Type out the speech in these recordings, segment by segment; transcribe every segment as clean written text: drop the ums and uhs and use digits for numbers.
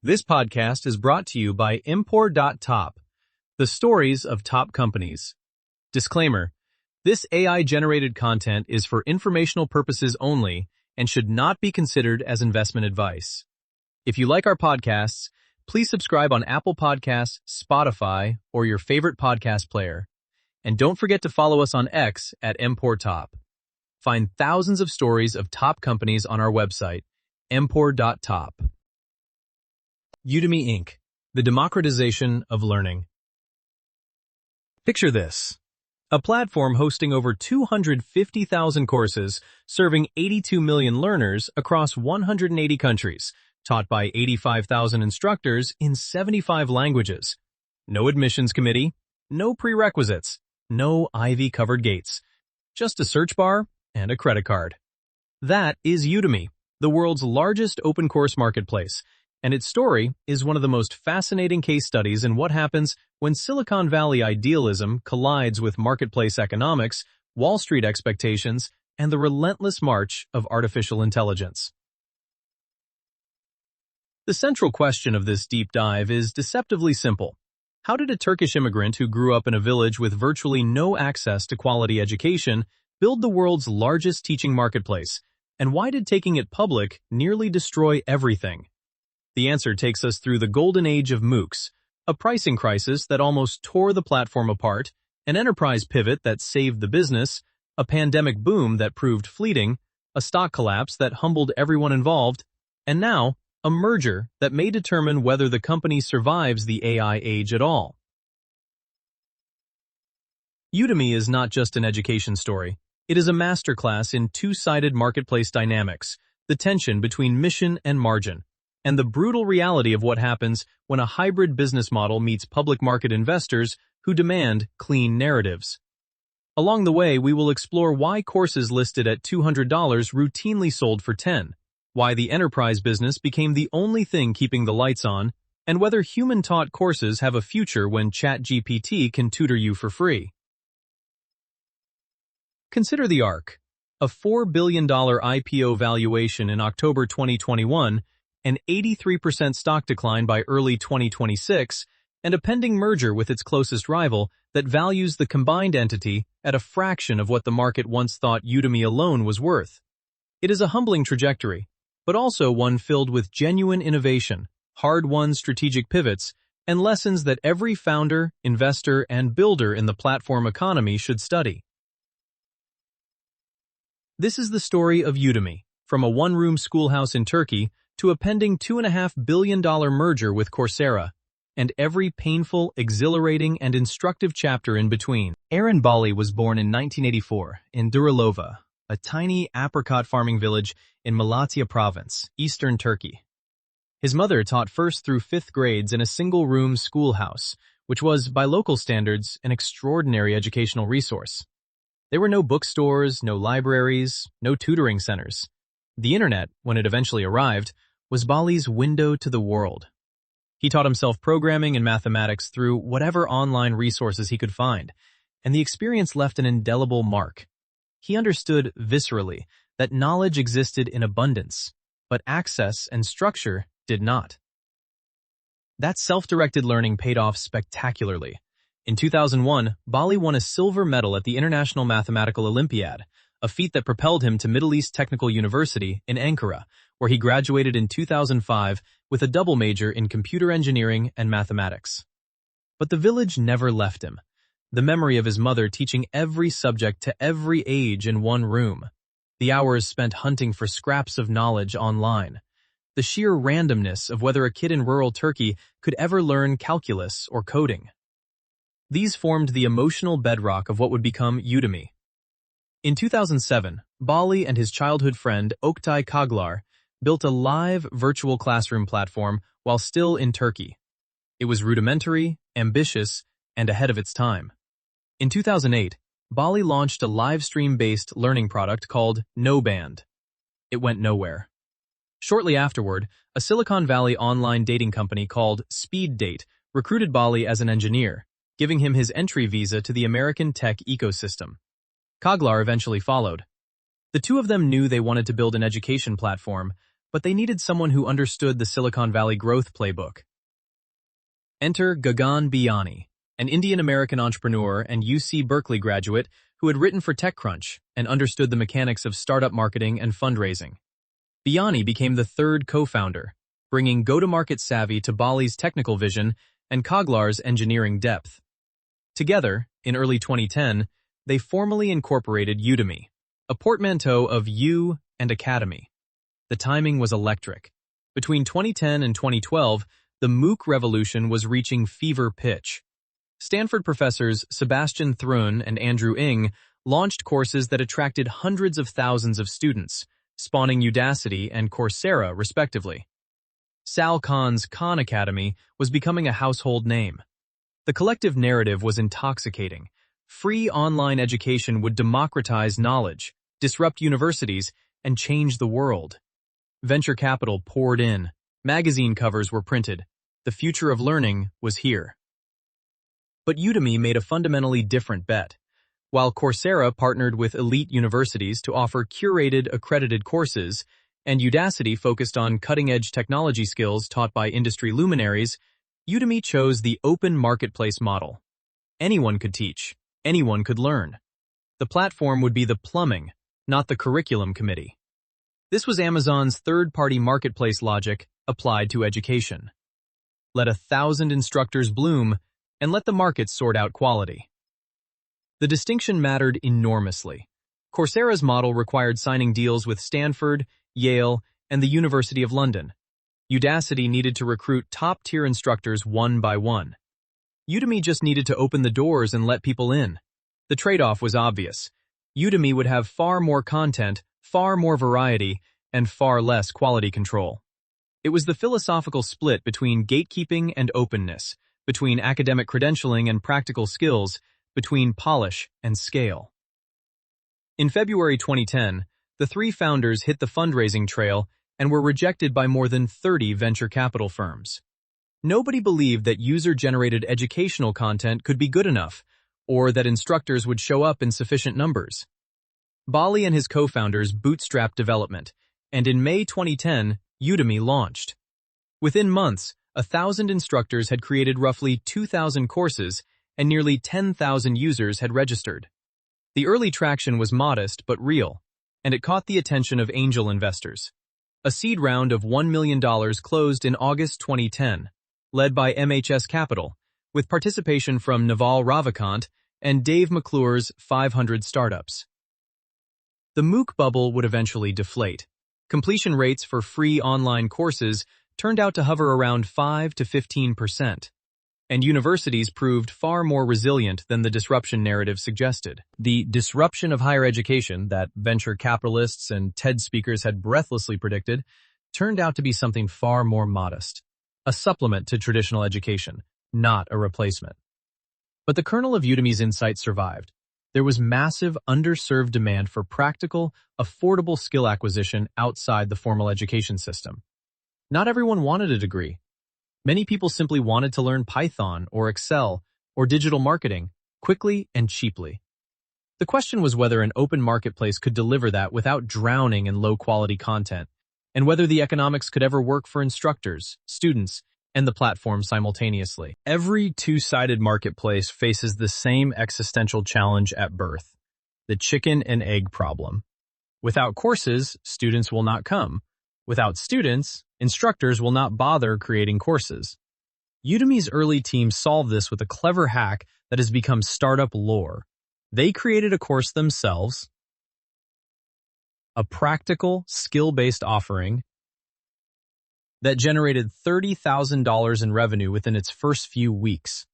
This podcast is brought to you by Import.top, the stories of top companies. Disclaimer: this AI-generated content is for informational purposes only and should not be considered as investment advice. If you like our podcasts, please subscribe on Apple Podcasts, Spotify, or your favorite podcast player. And don't forget to follow us on X at Import.top. Find thousands of stories of top companies on our website, Import.top. Udemy Inc., the democratization of learning. Picture this: a platform hosting over 250,000 courses, serving 82 million learners across 180 countries, taught by 85,000 instructors in 75 languages. No admissions committee, no prerequisites, no ivy-covered gates, just a search bar and a credit card. That is Udemy, the world's largest open course marketplace, and its story is one of the most fascinating case studies in what happens when Silicon Valley idealism collides with marketplace economics, Wall Street expectations, and the relentless march of artificial intelligence. The central question of this deep dive is deceptively simple. How did a Turkish immigrant who grew up in a village with virtually no access to quality education build the world's largest teaching marketplace? And why did taking it public nearly destroy everything? The answer takes us through the golden age of MOOCs, a pricing crisis that almost tore the platform apart, an enterprise pivot that saved the business, a pandemic boom that proved fleeting, a stock collapse that humbled everyone involved, and now, a merger that may determine whether the company survives the AI age at all. Udemy is not just an education story. It is a masterclass in two-sided marketplace dynamics, the tension between mission and margin, and the brutal reality of what happens when a hybrid business model meets public market investors who demand clean narratives. Along the way, we will explore why courses listed at $200 routinely sold for $10, why the enterprise business became the only thing keeping the lights on, and whether human-taught courses have a future when ChatGPT can tutor you for free. Consider the arc: a $4 billion IPO valuation in October 2021, an 83% stock decline by early 2026, and a pending merger with its closest rival that values the combined entity at a fraction of what the market once thought Udemy alone was worth. It is a humbling trajectory, but also one filled with genuine innovation, hard-won strategic pivots, and lessons that every founder, investor, and builder in the platform economy should study. This is the story of Udemy, from a one-room schoolhouse in Turkey to a pending $2.5 billion merger with Coursera, and every painful, exhilarating, and instructive chapter in between. Eren Bali was born in 1984 in Duralova, a tiny apricot farming village in Malatya province, eastern Turkey. His mother taught first through fifth grades in a single-room schoolhouse, which was, by local standards, an extraordinary educational resource. There were no bookstores, no libraries, no tutoring centers. The internet, when it eventually arrived, was Bali's window to the world. He taught himself programming and mathematics through whatever online resources he could find, and the experience left an indelible mark. He understood viscerally that knowledge existed in abundance, but access and structure did not. That self-directed learning paid off spectacularly. In 2001, Bali won a silver medal at the International Mathematical Olympiad, a feat that propelled him to Middle East Technical University in Ankara, where he graduated in 2005 with a double major in computer engineering and mathematics. But the village never left him. The memory of his mother teaching every subject to every age in one room. The hours spent hunting for scraps of knowledge online. The sheer randomness of whether a kid in rural Turkey could ever learn calculus or coding. These formed the emotional bedrock of what would become Udemy. In 2007, Bali and his childhood friend Oktay Kaglar built a live virtual classroom platform while still in Turkey. It was rudimentary, ambitious, and ahead of its time. In 2008, Bali launched a live stream-based learning product called NoBand. It went nowhere. Shortly afterward, a Silicon Valley online dating company called Speed Date recruited Bali as an engineer, giving him his entry visa to the American tech ecosystem. Kaglar eventually followed. The two of them knew they wanted to build an education platform, but they needed someone who understood the Silicon Valley growth playbook. Enter Gagan Biyani, an Indian-American entrepreneur and UC Berkeley graduate who had written for TechCrunch and understood the mechanics of startup marketing and fundraising. Biyani became the third co-founder, bringing go-to-market savvy to Bali's technical vision and Koglar's engineering depth. Together, in early 2010, they formally incorporated Udemy, a portmanteau of U and Academy. The timing was electric. Between 2010 and 2012, the MOOC revolution was reaching fever pitch. Stanford professors Sebastian Thrun and Andrew Ng launched courses that attracted hundreds of thousands of students, spawning Udacity and Coursera, respectively. Sal Khan's Khan Academy was becoming a household name. The collective narrative was intoxicating. Free online education would democratize knowledge, disrupt universities, and change the world. Venture capital poured in. Magazine covers were printed. The future of learning was here. But Udemy made a fundamentally different bet. While Coursera partnered with elite universities to offer curated, accredited courses, and Udacity focused on cutting-edge technology skills taught by industry luminaries, Udemy chose the open marketplace model. Anyone could teach. Anyone could learn. The platform would be the plumbing, not the curriculum committee. This was Amazon's third-party marketplace logic applied to education. Let 1,000 instructors bloom, and let the market sort out quality. The distinction mattered enormously. Coursera's model required signing deals with Stanford, Yale, and the University of London. Udacity needed to recruit top-tier instructors one by one. Udemy just needed to open the doors and let people in. The trade-off was obvious. Udemy would have far more content, far more variety, and far less quality control. It was the philosophical split between gatekeeping and openness, between academic credentialing and practical skills, between polish and scale. In February 2010, the three founders hit the fundraising trail and were rejected by more than 30 venture capital firms. Nobody believed that user-generated educational content could be good enough, or that instructors would show up in sufficient numbers. Bali and his co-founders bootstrapped development, and in May 2010, Udemy launched. Within months, 1,000 instructors had created roughly 2,000 courses, and nearly 10,000 users had registered. The early traction was modest but real, and it caught the attention of angel investors. A seed round of $1 million closed in August 2010, led by MHS Capital, with participation from Naval Ravikant and Dave McClure's 500 startups. The MOOC bubble would eventually deflate. Completion rates for free online courses turned out to hover around 5 to 15%, and universities proved far more resilient than the disruption narrative suggested. The disruption of higher education that venture capitalists and TED speakers had breathlessly predicted turned out to be something far more modest, a supplement to traditional education, not a replacement. But the kernel of Udemy's insights survived. There was massive underserved demand for practical, affordable skill acquisition outside the formal education system. Not everyone wanted a degree. Many people simply wanted to learn Python or Excel or digital marketing quickly and cheaply. The question was whether an open marketplace could deliver that without drowning in low-quality content, and whether the economics could ever work for instructors, students, and the platform simultaneously. Every two-sided marketplace faces the same existential challenge at birth, the chicken and egg problem. Without courses, students will not come. Without students, instructors will not bother creating courses. Udemy's early team solved this with a clever hack that has become startup lore. They created a course themselves, a practical, skill-based offering that generated $30,000 in revenue within its first few weeks.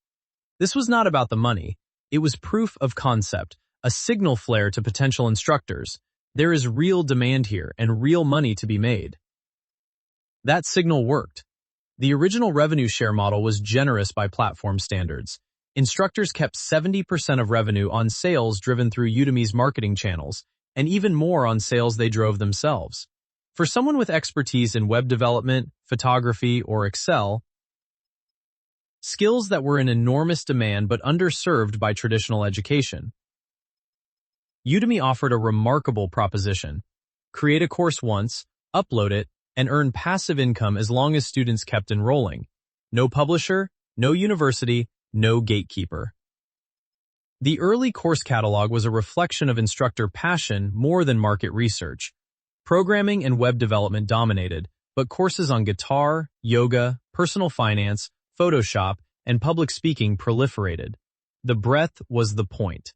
This was not about the money. It was proof of concept, a signal flare to potential instructors. There is real demand here and real money to be made. That signal worked. The original revenue share model was generous by platform standards. Instructors kept 70% of revenue on sales driven through Udemy's marketing channels, and even more on sales they drove themselves. For someone with expertise in web development, photography, or Excel, skills that were in enormous demand but underserved by traditional education, Udemy offered a remarkable proposition. Create a course once, upload it, and earn passive income as long as students kept enrolling. No publisher, no university, no gatekeeper. The early course catalog was a reflection of instructor passion more than market research. Programming and web development dominated, but courses on guitar, yoga, personal finance, Photoshop, and public speaking proliferated. The breadth was the point.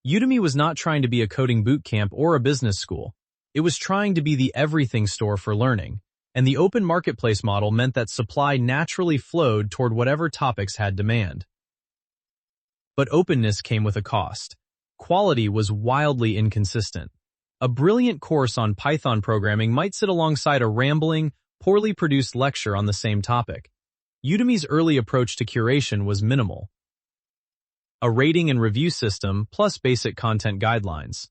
Udemy was not trying to be a coding bootcamp or a business school. It was trying to be the everything store for learning, and the open marketplace model meant that supply naturally flowed toward whatever topics had demand. But openness came with a cost. Quality was wildly inconsistent. A brilliant course on Python programming might sit alongside a rambling, poorly produced lecture on the same topic. Udemy's early approach to curation was minimal. A rating and review system plus basic content guidelines.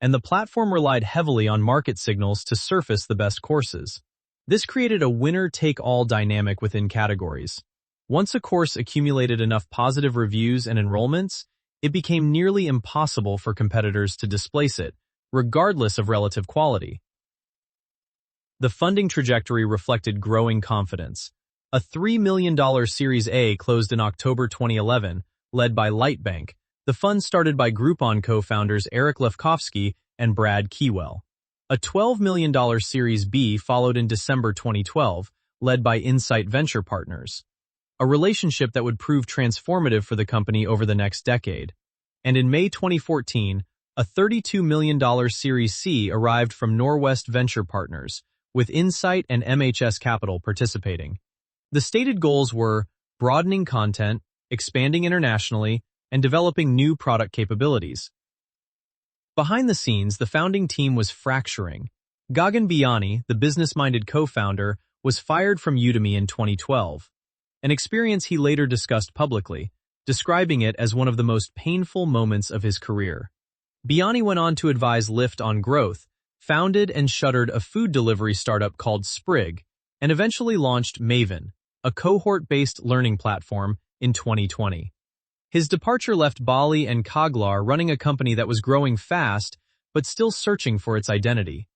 And the platform relied heavily on market signals to surface the best courses. This created a winner-take-all dynamic within categories. Once a course accumulated enough positive reviews and enrollments, it became nearly impossible for competitors to displace it, regardless of relative quality. The funding trajectory reflected growing confidence. A $3 million Series A closed in October 2011, led by Lightbank. The fund started by Groupon co-founders Eric Lefkofsky and Brad Keywell. A $12 million Series B followed in December 2012, led by Insight Venture Partners, a relationship that would prove transformative for the company over the next decade. And in May 2014, a $32 million Series C arrived from Norwest Venture Partners, with Insight and MHS Capital participating. The stated goals were broadening content, expanding internationally, and developing new product capabilities. Behind the scenes, the founding team was fracturing. Gagan Biyani, the business-minded co-founder, was fired from Udemy in 2012, an experience he later discussed publicly, describing it as one of the most painful moments of his career. Biyani went on to advise Lyft on growth, founded and shuttered a food delivery startup called Sprig, and eventually launched Maven, a cohort-based learning platform, in 2020. His departure left Bali and Kaglar running a company that was growing fast, but still searching for its identity.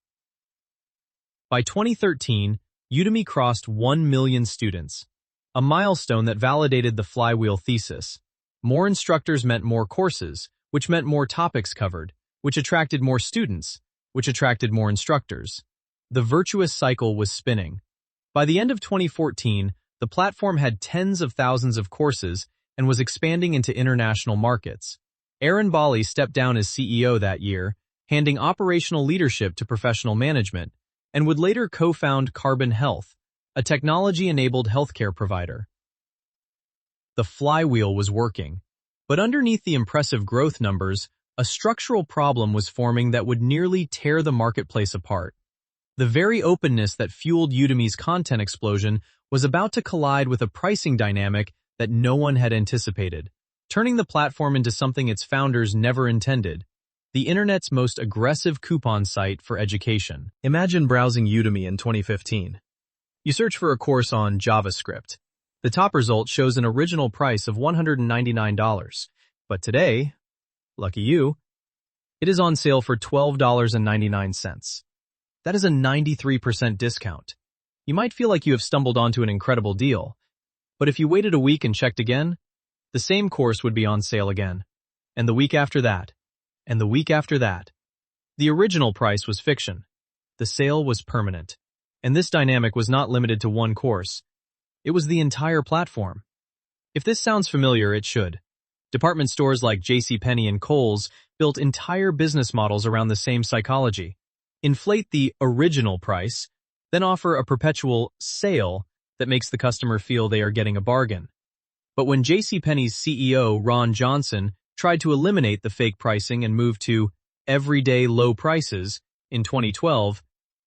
By 2013, Udemy crossed 1 million students, a milestone that validated the flywheel thesis. More instructors meant more courses, which meant more topics covered, which attracted more students, which attracted more instructors. The virtuous cycle was spinning. By the end of 2014, the platform had tens of thousands of courses and was expanding into international markets. Aaron Bali stepped down as CEO that year, handing operational leadership to professional management, and would later co-found Carbon Health, a technology-enabled healthcare provider. The flywheel was working, but underneath the impressive growth numbers, a structural problem was forming that would nearly tear the marketplace apart. The very openness that fueled Udemy's content explosion was about to collide with a pricing dynamic that no one had anticipated, turning the platform into something its founders never intended: the internet's most aggressive coupon site for education. Imagine browsing Udemy in 2015. You search for a course on JavaScript. The top result shows an original price of $199, but today, lucky you, it is on sale for $12.99. That is a 93% discount. You might feel like you have stumbled onto an incredible deal, but if you waited a week and checked again, the same course would be on sale again, and the week after that, and the week after that. The original price was fiction. The sale was permanent. And this dynamic was not limited to one course. It was the entire platform. If this sounds familiar, it should. Department stores like JCPenney and Kohl's built entire business models around the same psychology. Inflate the original price, then offer a perpetual sale that makes the customer feel they are getting a bargain. But when JCPenney's CEO, Ron Johnson, tried to eliminate the fake pricing and move to everyday low prices in 2012,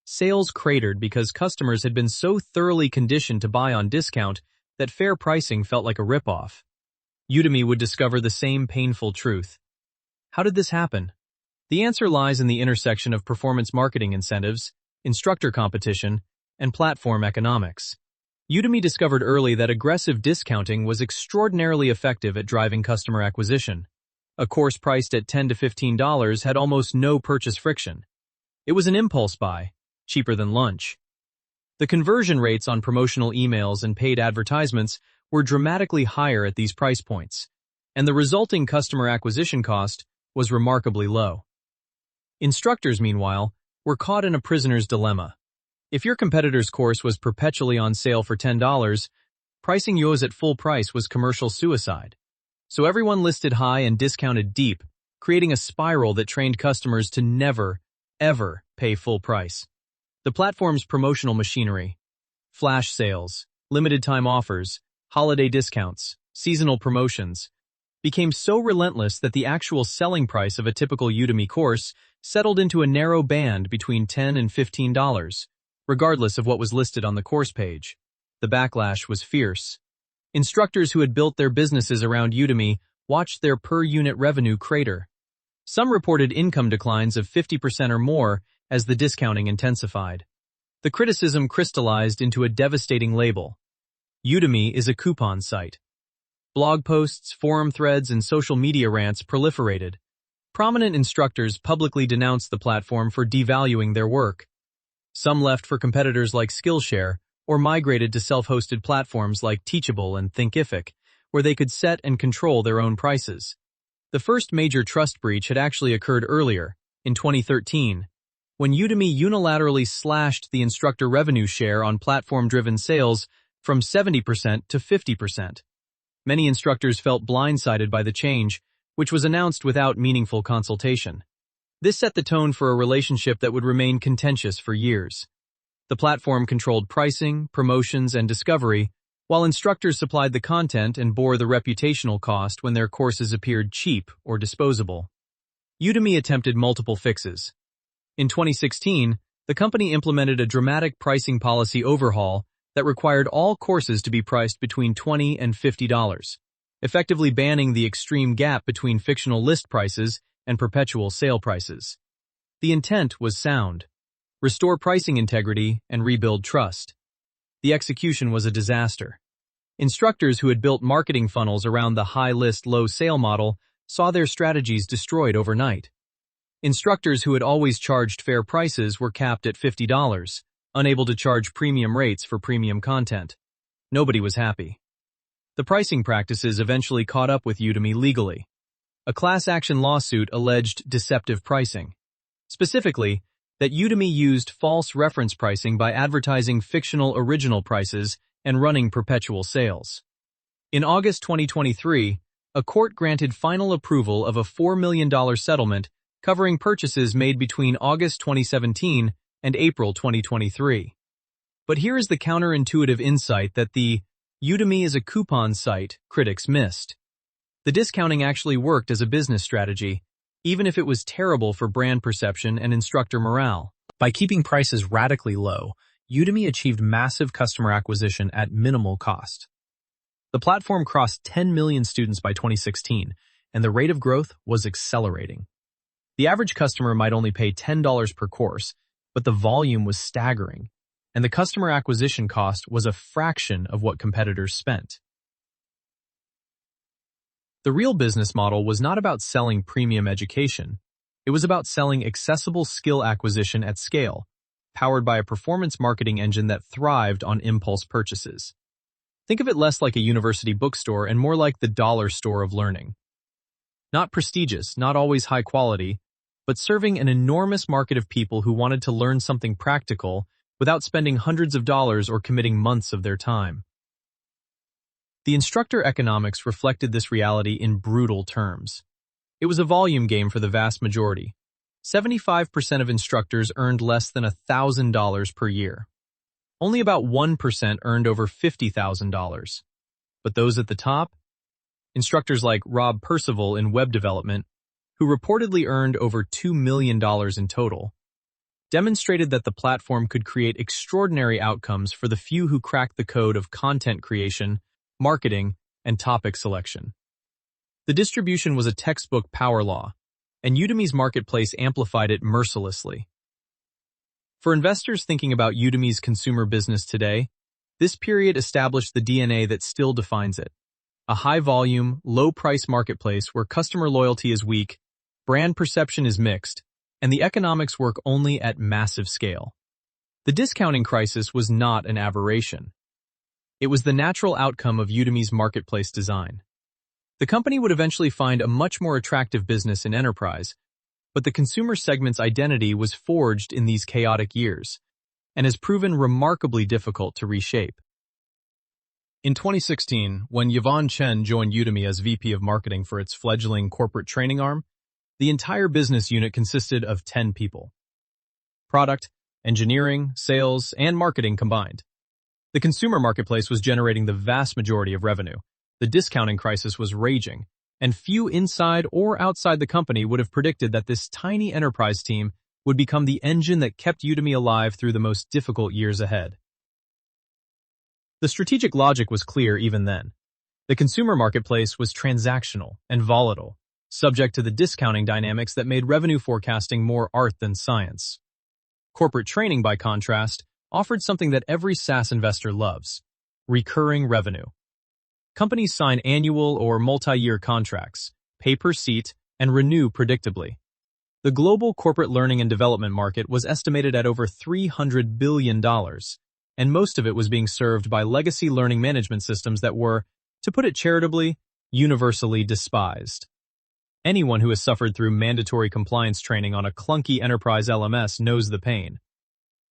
sales cratered because customers had been so thoroughly conditioned to buy on discount that fair pricing felt like a ripoff. Udemy would discover the same painful truth. How did this happen? The answer lies in the intersection of performance marketing incentives, instructor competition, and platform economics. Udemy discovered early that aggressive discounting was extraordinarily effective at driving customer acquisition. A course priced at $10 to $15 had almost no purchase friction. It was an impulse buy, cheaper than lunch. The conversion rates on promotional emails and paid advertisements were dramatically higher at these price points, and the resulting customer acquisition cost was remarkably low. Instructors, meanwhile, were caught in a prisoner's dilemma. If your competitor's course was perpetually on sale for $10, pricing yours at full price was commercial suicide. So everyone listed high and discounted deep, creating a spiral that trained customers to never, ever pay full price. The platform's promotional machinery, flash sales, limited-time offers, holiday discounts, seasonal promotions, became so relentless that the actual selling price of a typical Udemy course settled into a narrow band between $10 and $15, regardless of what was listed on the course page. The backlash was fierce. Instructors who had built their businesses around Udemy watched their per-unit revenue crater. Some reported income declines of 50% or more as the discounting intensified. The criticism crystallized into a devastating label. Udemy is a coupon site. Blog posts, forum threads, and social media rants proliferated. Prominent instructors publicly denounced the platform for devaluing their work. Some left for competitors like Skillshare or migrated to self-hosted platforms like Teachable and Thinkific, where they could set and control their own prices. The first major trust breach had actually occurred earlier, in 2013, when Udemy unilaterally slashed the instructor revenue share on platform-driven sales from 70% to 50%. Many instructors felt blindsided by the change, which was announced without meaningful consultation. This set the tone for a relationship that would remain contentious for years. The platform controlled pricing, promotions, and discovery, while instructors supplied the content and bore the reputational cost when their courses appeared cheap or disposable. Udemy attempted multiple fixes. In 2016, the company implemented a dramatic pricing policy overhaul that required all courses to be priced between $20 and $50, effectively banning the extreme gap between fictional list prices and perpetual sale prices. The intent was sound: restore pricing integrity and rebuild trust. The execution was a disaster. Instructors who had built marketing funnels around the high-list, low-sale model saw their strategies destroyed overnight. Instructors who had always charged fair prices were capped at $50, unable to charge premium rates for premium content. Nobody was happy. The pricing practices eventually caught up with Udemy legally. A class action lawsuit alleged deceptive pricing. Specifically, that Udemy used false reference pricing by advertising fictional original prices and running perpetual sales. In August 2023, a court granted final approval of a $4 million settlement covering purchases made between August 2017 and April 2023. But here is the counterintuitive insight that the Udemy is a coupon site critics missed. The discounting actually worked as a business strategy, even if it was terrible for brand perception and instructor morale. By keeping prices radically low, Udemy achieved massive customer acquisition at minimal cost. The platform crossed 10 million students by 2016, and the rate of growth was accelerating. The average customer might only pay $10 per course, but the volume was staggering, and the customer acquisition cost was a fraction of what competitors spent. The real business model was not about selling premium education. It was about selling accessible skill acquisition at scale, powered by a performance marketing engine that thrived on impulse purchases. Think of it less like a university bookstore and more like the dollar store of learning. Not prestigious, not always high quality, but serving an enormous market of people who wanted to learn something practical without spending hundreds of dollars or committing months of their time. The instructor economics reflected this reality in brutal terms. It was a volume game for the vast majority. 75% of instructors earned less than $1,000 per year. Only about 1% earned over $50,000. But those at the top? Instructors like Rob Percival in web development, who reportedly earned over $2 million in total, demonstrated that the platform could create extraordinary outcomes for the few who cracked the code of content creation, marketing, and topic selection. The distribution was a textbook power law, and Udemy's marketplace amplified it mercilessly. For investors thinking about Udemy's consumer business today, this period established the DNA that still defines it. A high-volume, low-price marketplace where customer loyalty is weak, brand perception is mixed, and the economics work only at massive scale. The discounting crisis was not an aberration. It was the natural outcome of Udemy's marketplace design. The company would eventually find a much more attractive business in enterprise, but the consumer segment's identity was forged in these chaotic years, and has proven remarkably difficult to reshape. In 2016, when Yvonne Chen joined Udemy as VP of Marketing for its fledgling corporate training arm, the entire business unit consisted of 10 people. Product, engineering, sales, and marketing combined. The consumer marketplace was generating the vast majority of revenue. The discounting crisis was raging, and few inside or outside the company would have predicted that this tiny enterprise team would become the engine that kept Udemy alive through the most difficult years ahead. The strategic logic was clear even then. The consumer marketplace was transactional and volatile, subject to the discounting dynamics that made revenue forecasting more art than science. Corporate training, by contrast, offered something that every SaaS investor loves: recurring revenue. Companies sign annual or multi-year contracts, pay per seat, and renew predictably. The global corporate learning and development market was estimated at over $300 billion, and most of it was being served by legacy learning management systems that were, to put it charitably, universally despised. Anyone who has suffered through mandatory compliance training on a clunky enterprise LMS knows the pain.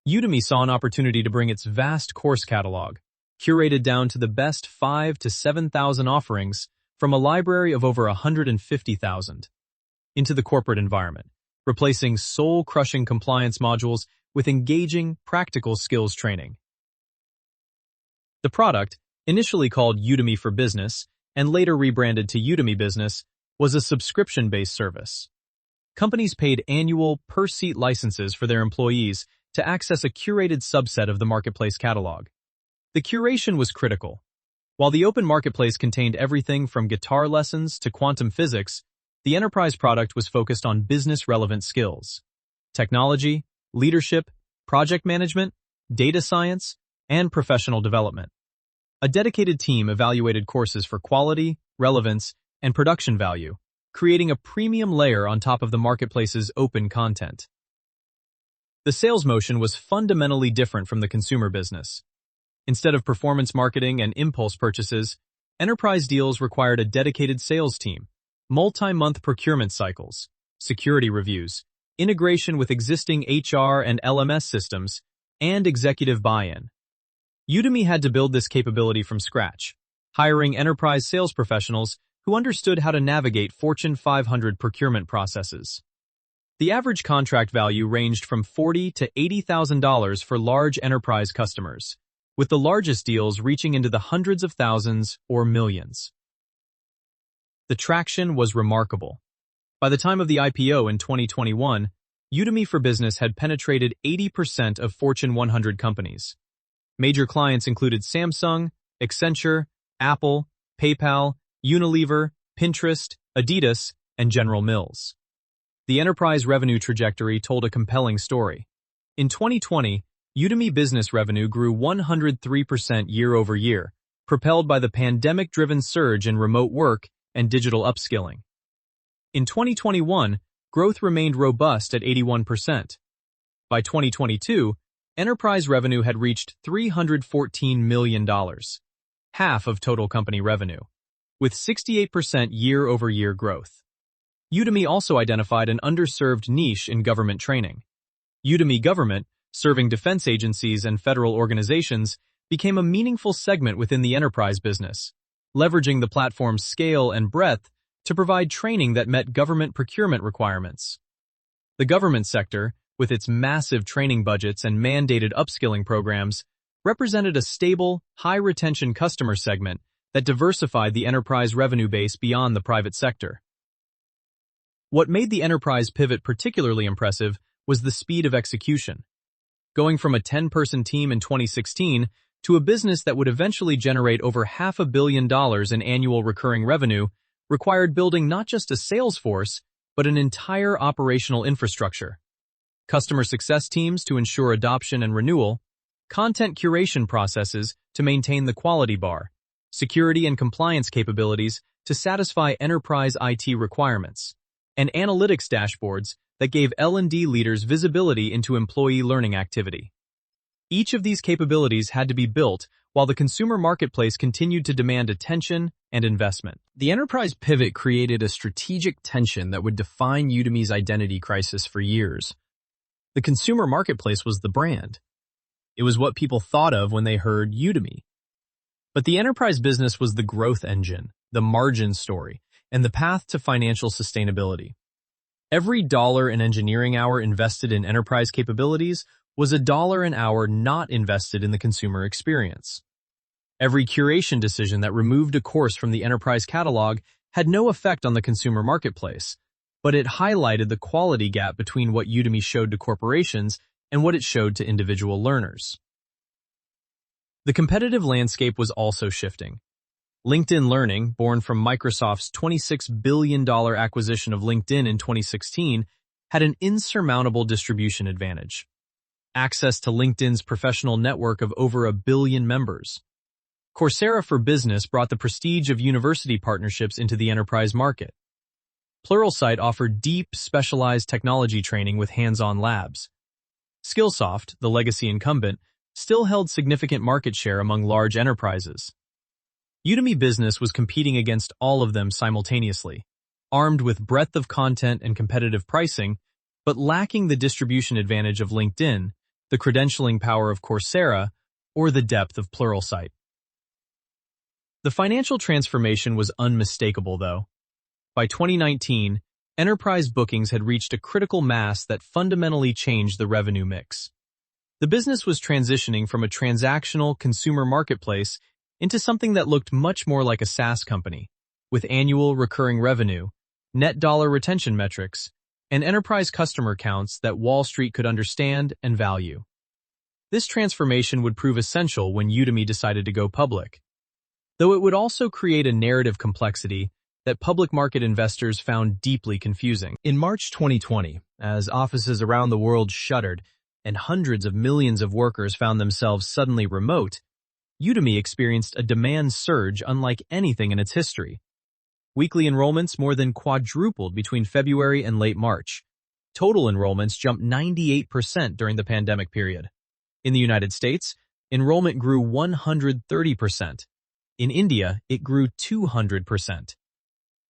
Udemy saw an opportunity to bring its vast course catalog, curated down to the best 5,000 to 7,000 offerings from a library of over 150,000, into the corporate environment, replacing soul-crushing compliance modules with engaging, practical skills training. The product, initially called Udemy for Business and later rebranded to Udemy Business, was a subscription-based service. Companies paid annual per-seat licenses for their employees to access a curated subset of the marketplace catalog. The curation was critical. While the open marketplace contained everything from guitar lessons to quantum physics, the enterprise product was focused on business-relevant skills: technology, leadership, project management, data science, and professional development. A dedicated team evaluated courses for quality, relevance, and production value, creating a premium layer on top of the marketplace's open content. The sales motion was fundamentally different from the consumer business. Instead of performance marketing and impulse purchases, enterprise deals required a dedicated sales team, multi-month procurement cycles, security reviews, integration with existing HR and LMS systems, and executive buy-in. Udemy had to build this capability from scratch, hiring enterprise sales professionals who understood how to navigate Fortune 500 procurement processes. The average contract value ranged from $40,000 to $80,000 for large enterprise customers, with the largest deals reaching into the hundreds of thousands or millions. The traction was remarkable. By the time of the IPO in 2021, Udemy for Business had penetrated 80% of Fortune 100 companies. Major clients included Samsung, Accenture, Apple, PayPal, Unilever, Pinterest, Adidas, and General Mills. The enterprise revenue trajectory told a compelling story. In 2020, Udemy Business revenue grew 103% year-over-year, propelled by the pandemic-driven surge in remote work and digital upskilling. In 2021, growth remained robust at 81%. By 2022, enterprise revenue had reached $314 million, half of total company revenue, with 68% year-over-year growth. Udemy also identified an underserved niche in government training. Udemy Government, serving defense agencies and federal organizations, became a meaningful segment within the enterprise business, leveraging the platform's scale and breadth to provide training that met government procurement requirements. The government sector, with its massive training budgets and mandated upskilling programs, represented a stable, high-retention customer segment that diversified the enterprise revenue base beyond the private sector. What made the enterprise pivot particularly impressive was the speed of execution. Going from a 10-person team in 2016 to a business that would eventually generate over $500 million in annual recurring revenue required building not just a sales force, but an entire operational infrastructure. Customer success teams to ensure adoption and renewal, content curation processes to maintain the quality bar, security and compliance capabilities to satisfy enterprise IT requirements, and analytics dashboards that gave L&D leaders visibility into employee learning activity. Each of these capabilities had to be built while the consumer marketplace continued to demand attention and investment. The enterprise pivot created a strategic tension that would define Udemy's identity crisis for years. The consumer marketplace was the brand. It was what people thought of when they heard Udemy. But the enterprise business was the growth engine, the margin story, and the path to financial sustainability. Every dollar an engineering hour invested in enterprise capabilities was a dollar an hour not invested in the consumer experience. Every curation decision that removed a course from the enterprise catalog had no effect on the consumer marketplace, but it highlighted the quality gap between what Udemy showed to corporations and what it showed to individual learners. The competitive landscape was also shifting. LinkedIn Learning, born from Microsoft's $26 billion acquisition of LinkedIn in 2016, had an insurmountable distribution advantage. Access to LinkedIn's professional network of over 1 billion members. Coursera for Business brought the prestige of university partnerships into the enterprise market. Pluralsight offered deep, specialized technology training with hands-on labs. Skillsoft, the legacy incumbent, still held significant market share among large enterprises. Udemy Business was competing against all of them simultaneously, armed with breadth of content and competitive pricing, but lacking the distribution advantage of LinkedIn, the credentialing power of Coursera, or the depth of Pluralsight. The financial transformation was unmistakable, though. By 2019, enterprise bookings had reached a critical mass that fundamentally changed the revenue mix. The business was transitioning from a transactional consumer marketplace into something that looked much more like a SaaS company, with annual recurring revenue, net dollar retention metrics, and enterprise customer counts that Wall Street could understand and value. This transformation would prove essential when Udemy decided to go public, though it would also create a narrative complexity that public market investors found deeply confusing. In March 2020, as offices around the world shuttered and hundreds of millions of workers found themselves suddenly remote, Udemy experienced a demand surge unlike anything in its history. Weekly enrollments more than quadrupled between February and late March. Total enrollments jumped 98% during the pandemic period. In the United States, enrollment grew 130%. In India, it grew 200%.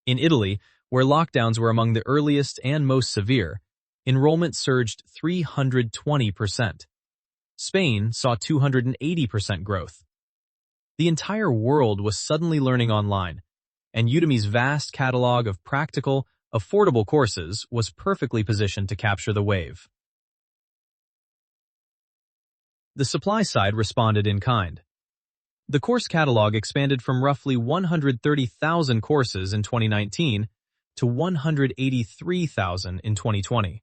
In Italy, where lockdowns were among the earliest and most severe, enrollment surged 320%. Spain saw 280% growth. The entire world was suddenly learning online, and Udemy's vast catalog of practical, affordable courses was perfectly positioned to capture the wave. The supply side responded in kind. The course catalog expanded from roughly 130,000 courses in 2019 to 183,000 in 2020.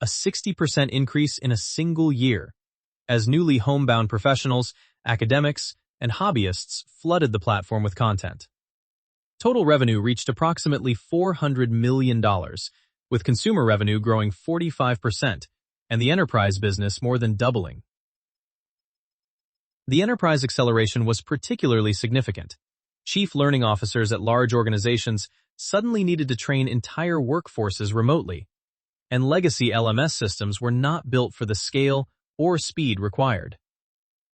A 60% increase in a single year, as newly homebound professionals, academics, and hobbyists flooded the platform with content. Total revenue reached approximately $400 million, with consumer revenue growing 45% and the enterprise business more than doubling. The enterprise acceleration was particularly significant. Chief learning officers at large organizations suddenly needed to train entire workforces remotely, and legacy LMS systems were not built for the scale or speed required.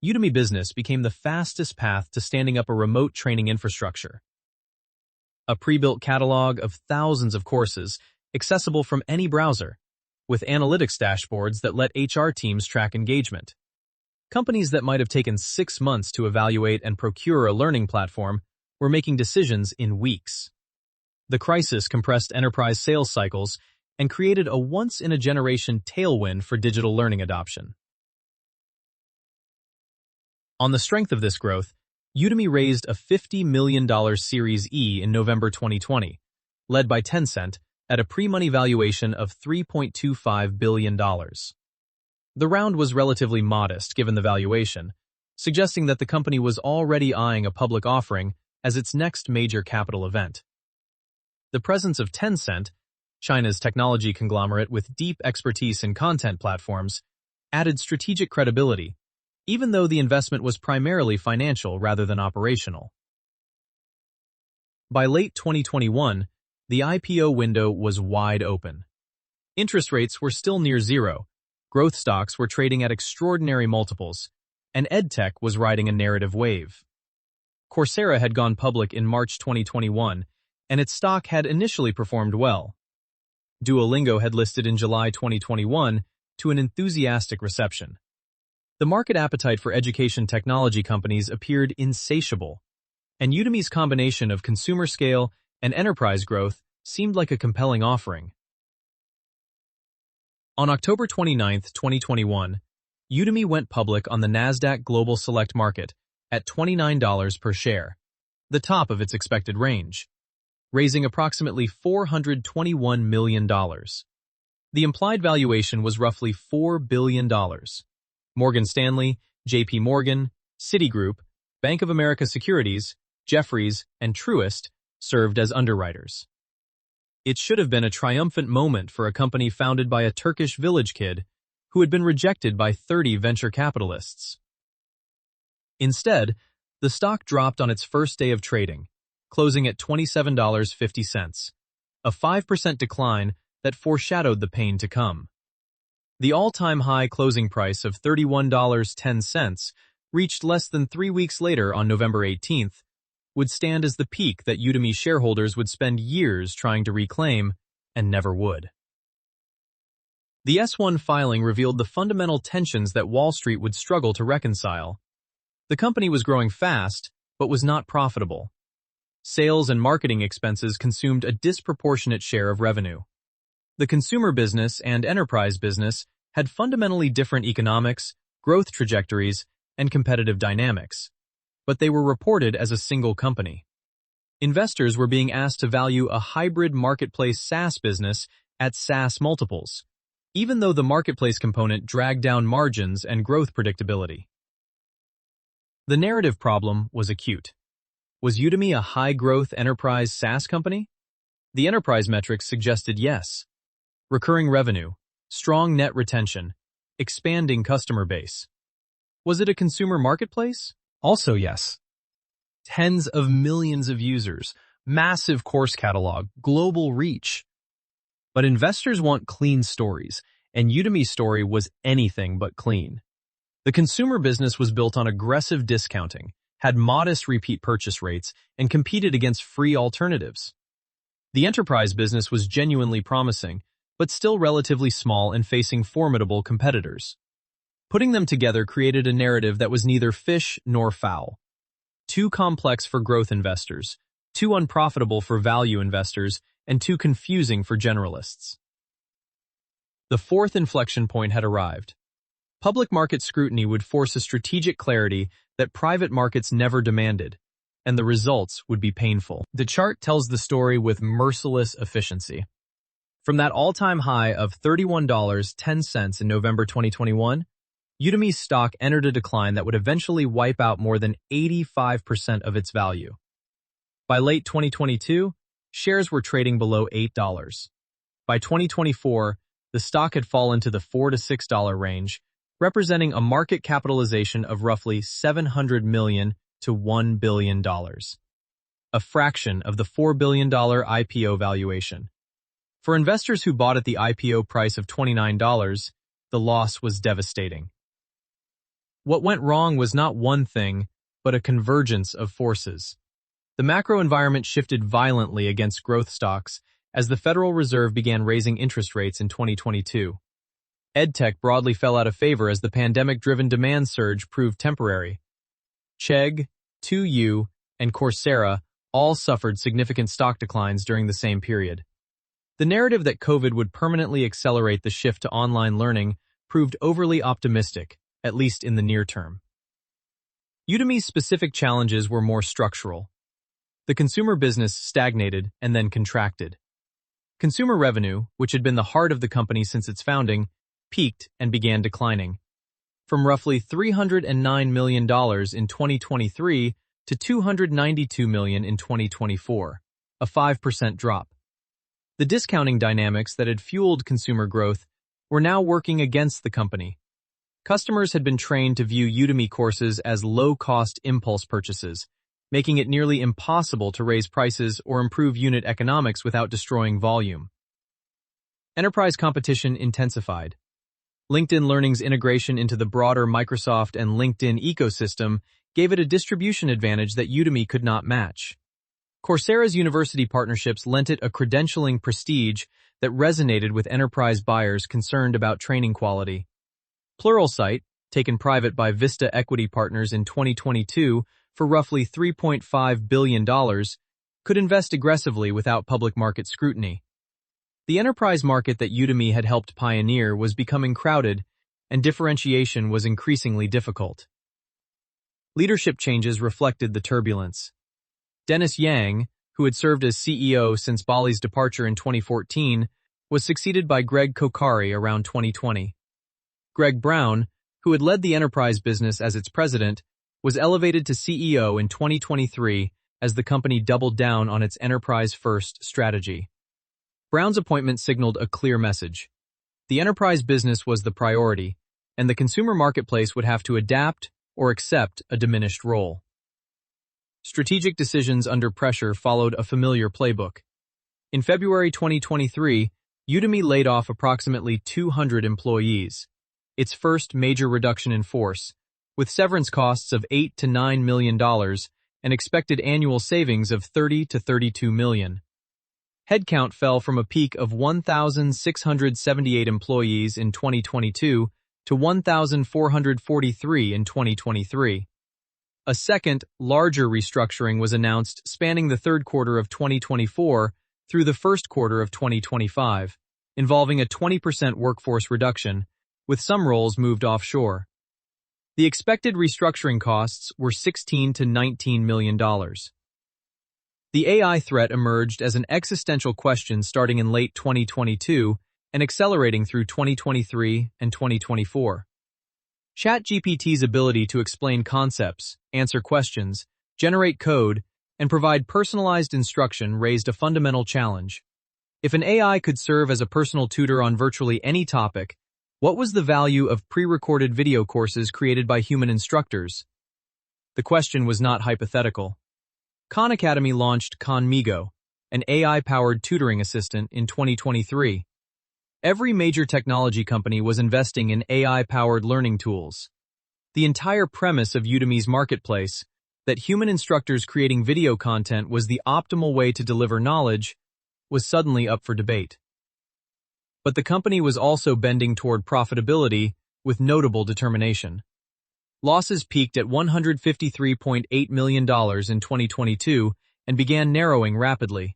Udemy Business became the fastest path to standing up a remote training infrastructure. A pre-built catalog of thousands of courses, accessible from any browser, with analytics dashboards that let HR teams track engagement. Companies that might have taken 6 months to evaluate and procure a learning platform were making decisions in weeks. The crisis compressed enterprise sales cycles and created a once-in-a-generation tailwind for digital learning adoption. On the strength of this growth, Udemy raised a $50 million Series E in November 2020, led by Tencent, at a pre-money valuation of $3.25 billion. The round was relatively modest given the valuation, suggesting that the company was already eyeing a public offering as its next major capital event. The presence of Tencent, China's technology conglomerate with deep expertise in content platforms, added strategic credibility, even though the investment was primarily financial rather than operational. By late 2021, the IPO window was wide open. Interest rates were still near zero, Growth stocks were trading at extraordinary multiples, and EdTech was riding a narrative wave. Coursera had gone public in March 2021, and its stock had initially performed well. Duolingo had listed in July 2021 to an enthusiastic reception. The market appetite for education technology companies appeared insatiable, and Udemy's combination of consumer scale and enterprise growth seemed like a compelling offering. On October 29, 2021, Udemy went public on the Nasdaq Global Select Market at $29 per share, the top of its expected range, raising approximately $421 million. The implied valuation was roughly $4 billion. Morgan Stanley, JP Morgan, Citigroup, Bank of America Securities, Jefferies, and Truist served as underwriters. It should have been a triumphant moment for a company founded by a Turkish village kid who had been rejected by 30 venture capitalists. Instead, the stock dropped on its first day of trading, closing at $27.50, a 5% decline that foreshadowed the pain to come. The all-time high closing price of $31.10, reached less than 3 weeks later on November 18th, would stand as the peak that Udemy shareholders would spend years trying to reclaim and never would. The S-1 filing revealed the fundamental tensions that Wall Street would struggle to reconcile. The company was growing fast, but was not profitable. Sales and marketing expenses consumed a disproportionate share of revenue. The consumer business and enterprise business had fundamentally different economics, growth trajectories, and competitive dynamics, but they were reported as a single company. Investors were being asked to value a hybrid marketplace SaaS business at SaaS multiples, even though the marketplace component dragged down margins and growth predictability. The narrative problem was acute. Was Udemy a high-growth enterprise SaaS company? The enterprise metrics suggested yes. Recurring revenue, strong net retention, expanding customer base. Was it a consumer marketplace? Also yes. Tens of millions of users, massive course catalog, global reach. But investors want clean stories, and Udemy's story was anything but clean. The consumer business was built on aggressive discounting, had modest repeat purchase rates, and competed against free alternatives. The enterprise business was genuinely promising, but still relatively small and facing formidable competitors. Putting them together created a narrative that was neither fish nor fowl. Too complex for growth investors, too unprofitable for value investors, and too confusing for generalists. The fourth inflection point had arrived. Public market scrutiny would force a strategic clarity that private markets never demanded, and the results would be painful. The chart tells the story with merciless efficiency. From that all-time high of $31.10 in November 2021, Udemy's stock entered a decline that would eventually wipe out more than 85% of its value. By late 2022, shares were trading below $8. By 2024, the stock had fallen to the $4 to $6 range, representing a market capitalization of roughly $700 million to $1 billion, a fraction of the $4 billion IPO valuation. For investors who bought at the IPO price of $29, the loss was devastating. What went wrong was not one thing, but a convergence of forces. The macro environment shifted violently against growth stocks as the Federal Reserve began raising interest rates in 2022. EdTech broadly fell out of favor as the pandemic-driven demand surge proved temporary. Chegg, 2U, and Coursera all suffered significant stock declines during the same period. The narrative that COVID would permanently accelerate the shift to online learning proved overly optimistic, at least in the near term. Udemy's specific challenges were more structural. The consumer business stagnated and then contracted. Consumer revenue, which had been the heart of the company since its founding, peaked and began declining. From roughly $309 million in 2023 to $292 million in 2024, a 5% drop. The discounting dynamics that had fueled consumer growth were now working against the company. Customers had been trained to view Udemy courses as low-cost impulse purchases, making it nearly impossible to raise prices or improve unit economics without destroying volume. Enterprise competition intensified. LinkedIn Learning's integration into the broader Microsoft and LinkedIn ecosystem gave it a distribution advantage that Udemy could not match. Coursera's university partnerships lent it a credentialing prestige that resonated with enterprise buyers concerned about training quality. Pluralsight, taken private by Vista Equity Partners in 2022 for roughly $3.5 billion, could invest aggressively without public market scrutiny. The enterprise market that Udemy had helped pioneer was becoming crowded, and differentiation was increasingly difficult. Leadership changes reflected the turbulence. Dennis Yang, who had served as CEO since Bali's departure in 2014, was succeeded by Greg Kokari around 2020. Greg Brown, who had led the enterprise business as its president, was elevated to CEO in 2023 as the company doubled down on its enterprise-first strategy. Brown's appointment signaled a clear message. The enterprise business was the priority, and the consumer marketplace would have to adapt or accept a diminished role. Strategic decisions under pressure followed a familiar playbook. In February 2023, Udemy laid off approximately 200 employees, its first major reduction in force, with severance costs of $8 to $9 million and expected annual savings of $30 to $32 million. Headcount fell from a peak of 1,678 employees in 2022 to 1,443 in 2023. A second, larger restructuring was announced spanning the third quarter of 2024 through the first quarter of 2025, involving a 20% workforce reduction, with some roles moved offshore. The expected restructuring costs were $16 to $19 million. The AI threat emerged as an existential question starting in late 2022 and accelerating through 2023 and 2024. ChatGPT's ability to explain concepts, answer questions, generate code, and provide personalized instruction raised a fundamental challenge. If an AI could serve as a personal tutor on virtually any topic, what was the value of pre-recorded video courses created by human instructors? The question was not hypothetical. Khan Academy launched Khanmigo, an AI-powered tutoring assistant, in 2023. Every major technology company was investing in AI-powered learning tools. The entire premise of Udemy's marketplace, that human instructors creating video content was the optimal way to deliver knowledge, was suddenly up for debate. But the company was also bending toward profitability with notable determination. Losses peaked at $153.8 million in 2022 and began narrowing rapidly.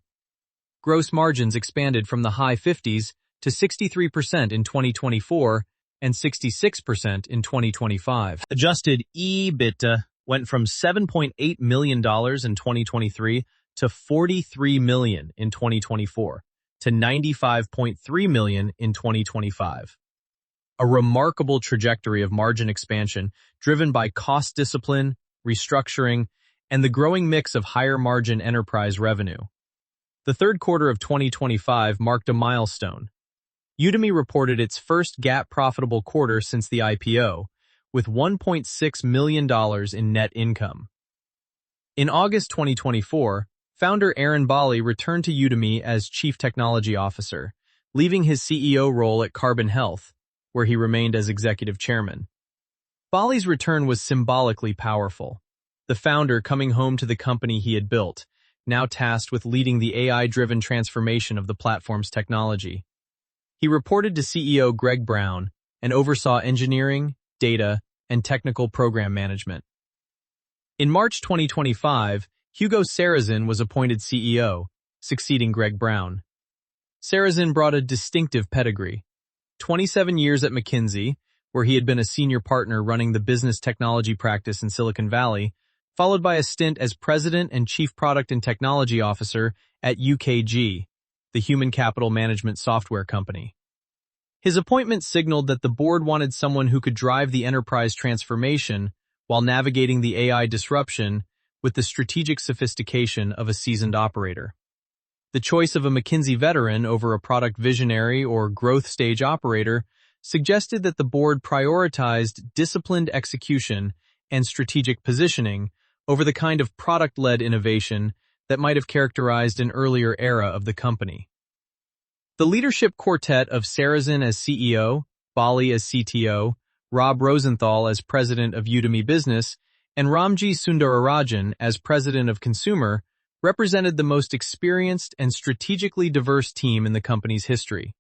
Gross margins expanded from the high 50s to 63% in 2024 and 66% in 2025. Adjusted EBITDA went from $7.8 million in 2023 to $43 million in 2024 to $95.3 million in 2025. A remarkable trajectory of margin expansion driven by cost discipline, restructuring, and the growing mix of higher-margin enterprise revenue. The third quarter of 2025 marked a milestone. Udemy reported its first GAAP profitable quarter since the IPO, with $1.6 million in net income. In August 2024, founder Aaron Bali returned to Udemy as Chief Technology Officer, leaving his CEO role at Carbon Health, where he remained as executive chairman. Bali's return was symbolically powerful. The founder coming home to the company he had built, now tasked with leading the AI-driven transformation of the platform's technology. He reported to CEO Greg Brown and oversaw engineering, data, and technical program management. In March 2025, Hugo Sarrazin was appointed CEO, succeeding Greg Brown. Sarrazin brought a distinctive pedigree. 27 years at McKinsey, where he had been a senior partner running the business technology practice in Silicon Valley, followed by a stint as president and chief product and technology officer at UKG, the human capital management software company. His appointment signaled that the board wanted someone who could drive the enterprise transformation while navigating the AI disruption with the strategic sophistication of a seasoned operator. The choice of a McKinsey veteran over a product visionary or growth stage operator suggested that the board prioritized disciplined execution and strategic positioning over the kind of product-led innovation that might have characterized an earlier era of the company. The leadership quartet of Sarrazin as CEO, Bali as CTO, Rob Rosenthal as president of Udemy Business, and Ramji Sundararajan as president of Consumer, represented the most experienced and strategically diverse team in the company's history.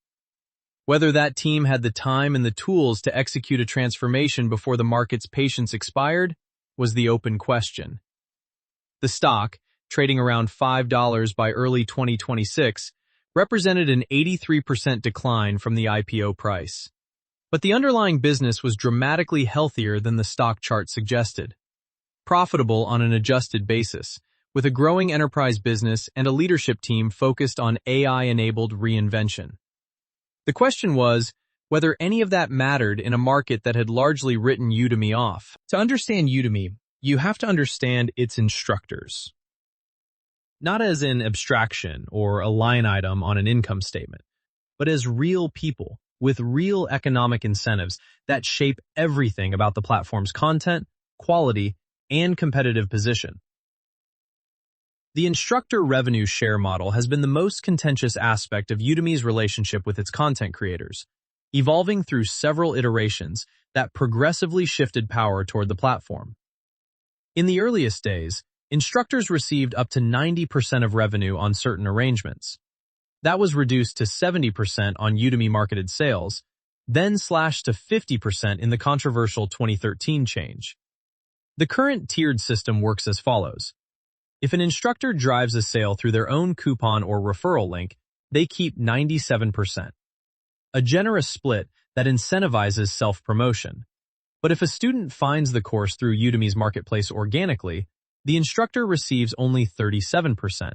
Whether that team had the time and the tools to execute a transformation before the market's patience expired was the open question. The stock, trading around $5 by early 2026, represented an 83% decline from the IPO price. But the underlying business was dramatically healthier than the stock chart suggested. Profitable on an adjusted basis, with a growing enterprise business and a leadership team focused on AI-enabled reinvention. The question was whether any of that mattered in a market that had largely written Udemy off. To understand Udemy, you have to understand its instructors. Not as an abstraction or a line item on an income statement, but as real people with real economic incentives that shape everything about the platform's content, quality, and competitive position. The instructor revenue share model has been the most contentious aspect of Udemy's relationship with its content creators, evolving through several iterations that progressively shifted power toward the platform. In the earliest days, instructors received up to 90% of revenue on certain arrangements. That was reduced to 70% on Udemy marketed sales, then slashed to 50% in the controversial 2013 change. The current tiered system works as follows. If an instructor drives a sale through their own coupon or referral link, they keep 97%. A generous split that incentivizes self-promotion. But if a student finds the course through Udemy's marketplace organically, the instructor receives only 37%.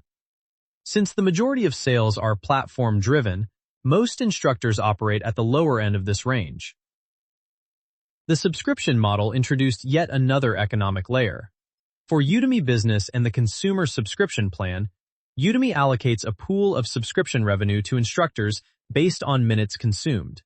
Since the majority of sales are platform-driven, most instructors operate at the lower end of this range. The subscription model introduced yet another economic layer. For Udemy Business and the Consumer Subscription Plan, Udemy allocates a pool of subscription revenue to instructors based on minutes consumed.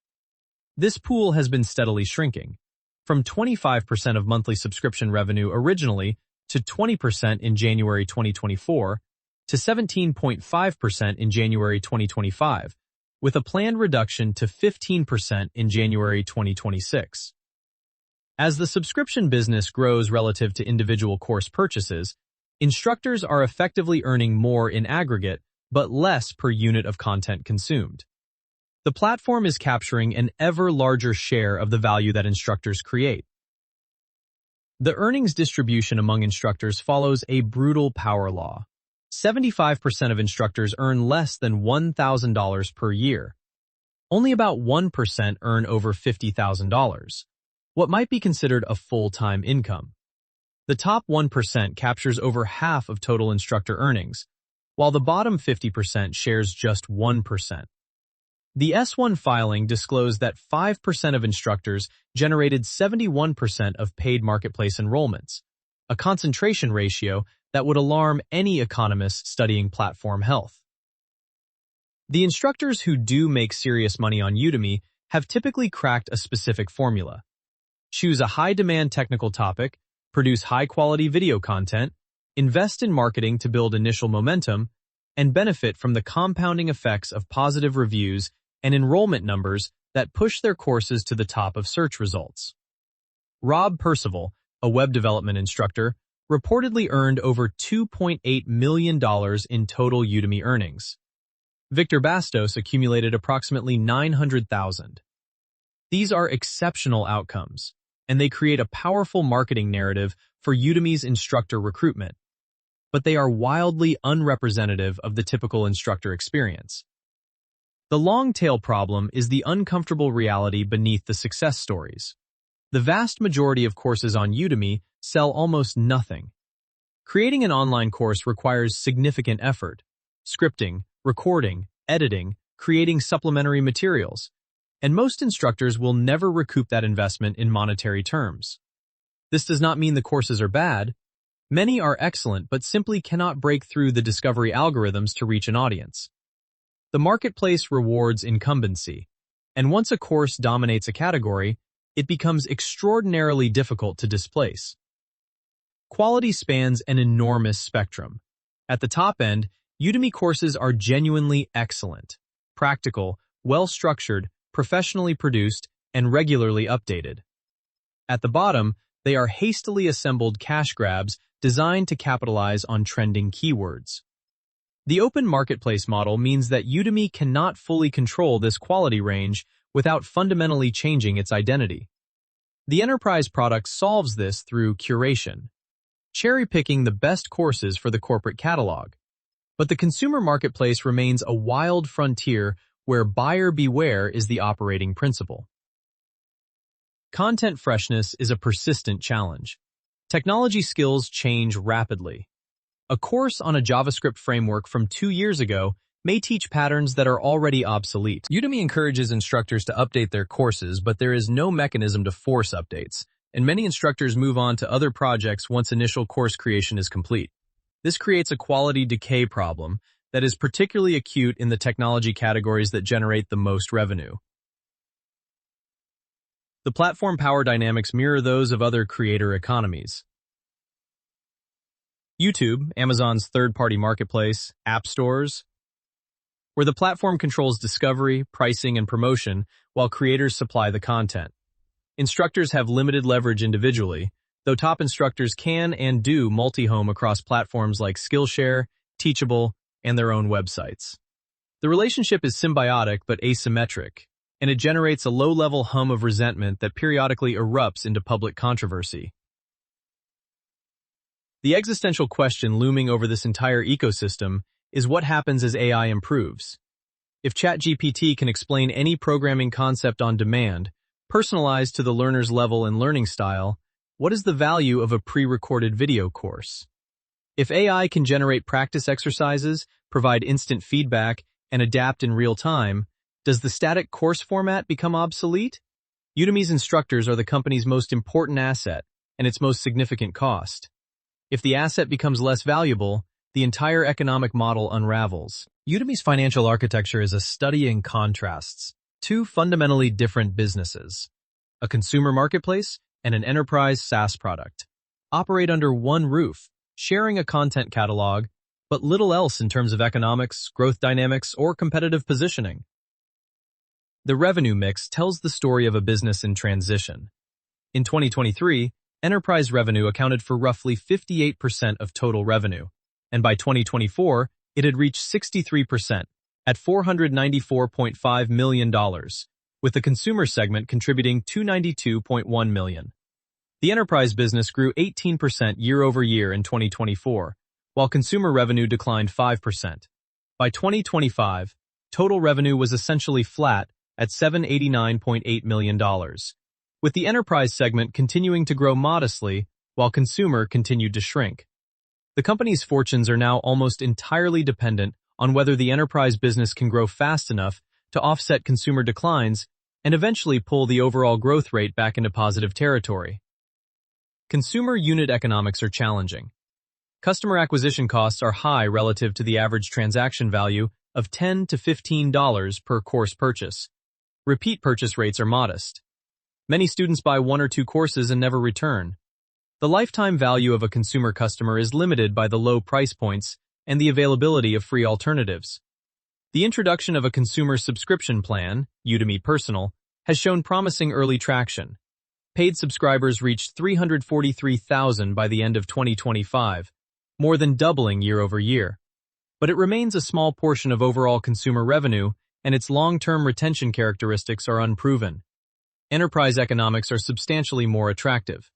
This pool has been steadily shrinking, from 25% of monthly subscription revenue originally to 20% in January 2024 to 17.5% in January 2025, with a planned reduction to 15% in January 2026. As the subscription business grows relative to individual course purchases, instructors are effectively earning more in aggregate, but less per unit of content consumed. The platform is capturing an ever larger share of the value that instructors create. The earnings distribution among instructors follows a brutal power law. 75% of instructors earn less than $1,000 per year. Only about 1% earn over $50,000. What might be considered a full-time income. The top 1% captures over half of total instructor earnings, while the bottom 50% shares just 1%. The S-1 filing disclosed that 5% of instructors generated 71% of paid marketplace enrollments, a concentration ratio that would alarm any economist studying platform health. The instructors who do make serious money on Udemy have typically cracked a specific formula. Choose a high-demand technical topic, produce high-quality video content, invest in marketing to build initial momentum, and benefit from the compounding effects of positive reviews and enrollment numbers that push their courses to the top of search results. Rob Percival, a web development instructor, reportedly earned over $2.8 million in total Udemy earnings. Victor Bastos accumulated approximately $900,000. These are exceptional outcomes, and they create a powerful marketing narrative for Udemy's instructor recruitment. But they are wildly unrepresentative of the typical instructor experience. The long-tail problem is the uncomfortable reality beneath the success stories. The vast majority of courses on Udemy sell almost nothing. Creating an online course requires significant effort: scripting, recording, editing, creating supplementary materials, and most instructors will never recoup that investment in monetary terms. This does not mean the courses are bad. Many are excellent but simply cannot break through the discovery algorithms to reach an audience. The marketplace rewards incumbency, and once a course dominates a category, it becomes extraordinarily difficult to displace. Quality spans an enormous spectrum. At the top end, Udemy courses are genuinely excellent, practical, well-structured, professionally produced, and regularly updated. At the bottom, they are hastily assembled cash grabs designed to capitalize on trending keywords. The open marketplace model means that Udemy cannot fully control this quality range without fundamentally changing its identity. The enterprise product solves this through curation, cherry-picking the best courses for the corporate catalog. But the consumer marketplace remains a wild frontier where buyer beware is the operating principle. Content freshness is a persistent challenge. Technology skills change rapidly. A course on a JavaScript framework from 2 years ago may teach patterns that are already obsolete. Udemy encourages instructors to update their courses, but there is no mechanism to force updates, and many instructors move on to other projects once initial course creation is complete. This creates a quality decay problem that is particularly acute in the technology categories that generate the most revenue. The platform power dynamics mirror those of other creator economies. YouTube, Amazon's third-party marketplace, app stores, where the platform controls discovery, pricing, and promotion while creators supply the content. Instructors have limited leverage individually, though top instructors can and do multi-home across platforms like Skillshare, Teachable, and their own websites. The relationship is symbiotic but asymmetric, and it generates a low-level hum of resentment that periodically erupts into public controversy. The existential question looming over this entire ecosystem is what happens as AI improves. If ChatGPT can explain any programming concept on demand, personalized to the learner's level and learning style, what is the value of a pre-recorded video course? If AI can generate practice exercises, provide instant feedback, and adapt in real time, does the static course format become obsolete? Udemy's instructors are the company's most important asset and its most significant cost. If the asset becomes less valuable, the entire economic model unravels. Udemy's financial architecture is a study in contrasts. Two fundamentally different businesses, a consumer marketplace and an enterprise SaaS product, operate under one roof, sharing a content catalog, but little else in terms of economics, growth dynamics, or competitive positioning. The revenue mix tells the story of a business in transition. In 2023, enterprise revenue accounted for roughly 58% of total revenue, and by 2024, it had reached 63% at $494.5 million, with the consumer segment contributing $292.1 million. The enterprise business grew 18% year-over-year in 2024, while consumer revenue declined 5%. By 2025, total revenue was essentially flat at $789.8 million, with the enterprise segment continuing to grow modestly while consumer continued to shrink. The company's fortunes are now almost entirely dependent on whether the enterprise business can grow fast enough to offset consumer declines and eventually pull the overall growth rate back into positive territory. Consumer unit economics are challenging. Customer acquisition costs are high relative to the average transaction value of $10 to $15 per course purchase. Repeat purchase rates are modest. Many students buy 1 or 2 courses and never return. The lifetime value of a consumer customer is limited by the low price points and the availability of free alternatives. The introduction of a consumer subscription plan, Udemy Personal, has shown promising early traction. Paid subscribers reached 343,000 by the end of 2025, more than doubling year-over-year. But it remains a small portion of overall consumer revenue, and its long-term retention characteristics are unproven. Enterprise economics are substantially more attractive.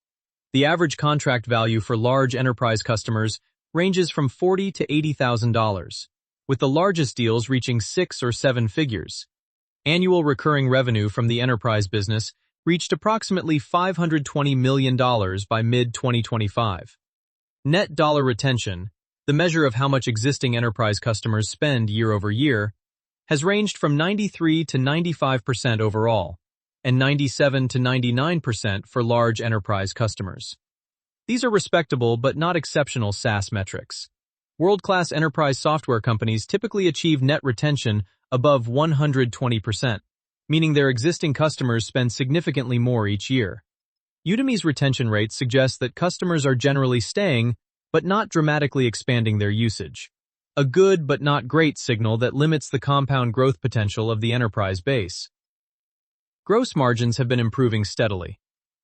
The average contract value for large enterprise customers ranges from $40,000 to $80,000, with the largest deals reaching 6 or 7 figures. Annual recurring revenue from the enterprise business reached approximately $520 million by mid-2025. Net dollar retention, the measure of how much existing enterprise customers spend year-over-year, has ranged from 93 to 95% overall, and 97 to 99% for large enterprise customers. These are respectable but not exceptional SaaS metrics. World-class enterprise software companies typically achieve net retention above 120%, meaning their existing customers spend significantly more each year. Udemy's retention rate suggests that customers are generally staying, but not dramatically expanding their usage. A good but not great signal that limits the compound growth potential of the enterprise base. Gross margins have been improving steadily,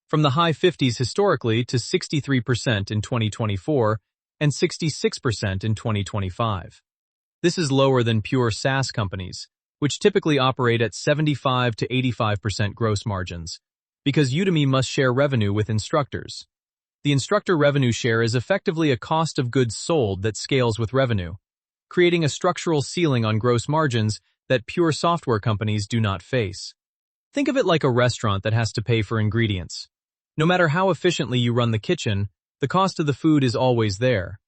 from the high 50s historically to 63% in 2024 and 66% in 2025. This is lower than pure SaaS companies, which typically operate at 75 to 85% gross margins, because Udemy must share revenue with instructors. The instructor revenue share is effectively a cost of goods sold that scales with revenue, creating a structural ceiling on gross margins that pure software companies do not face. Think of it like a restaurant that has to pay for ingredients. No matter how efficiently you run the kitchen, the cost of the food is always there.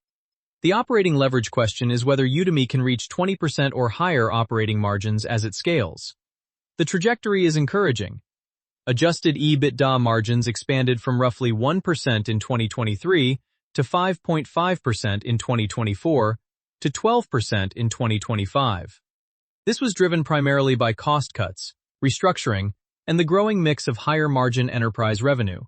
The operating leverage question is whether Udemy can reach 20% or higher operating margins as it scales. The trajectory is encouraging. Adjusted EBITDA margins expanded from roughly 1% in 2023 to 5.5% in 2024 to 12% in 2025. This was driven primarily by cost cuts, restructuring, and the growing mix of higher-margin enterprise revenue.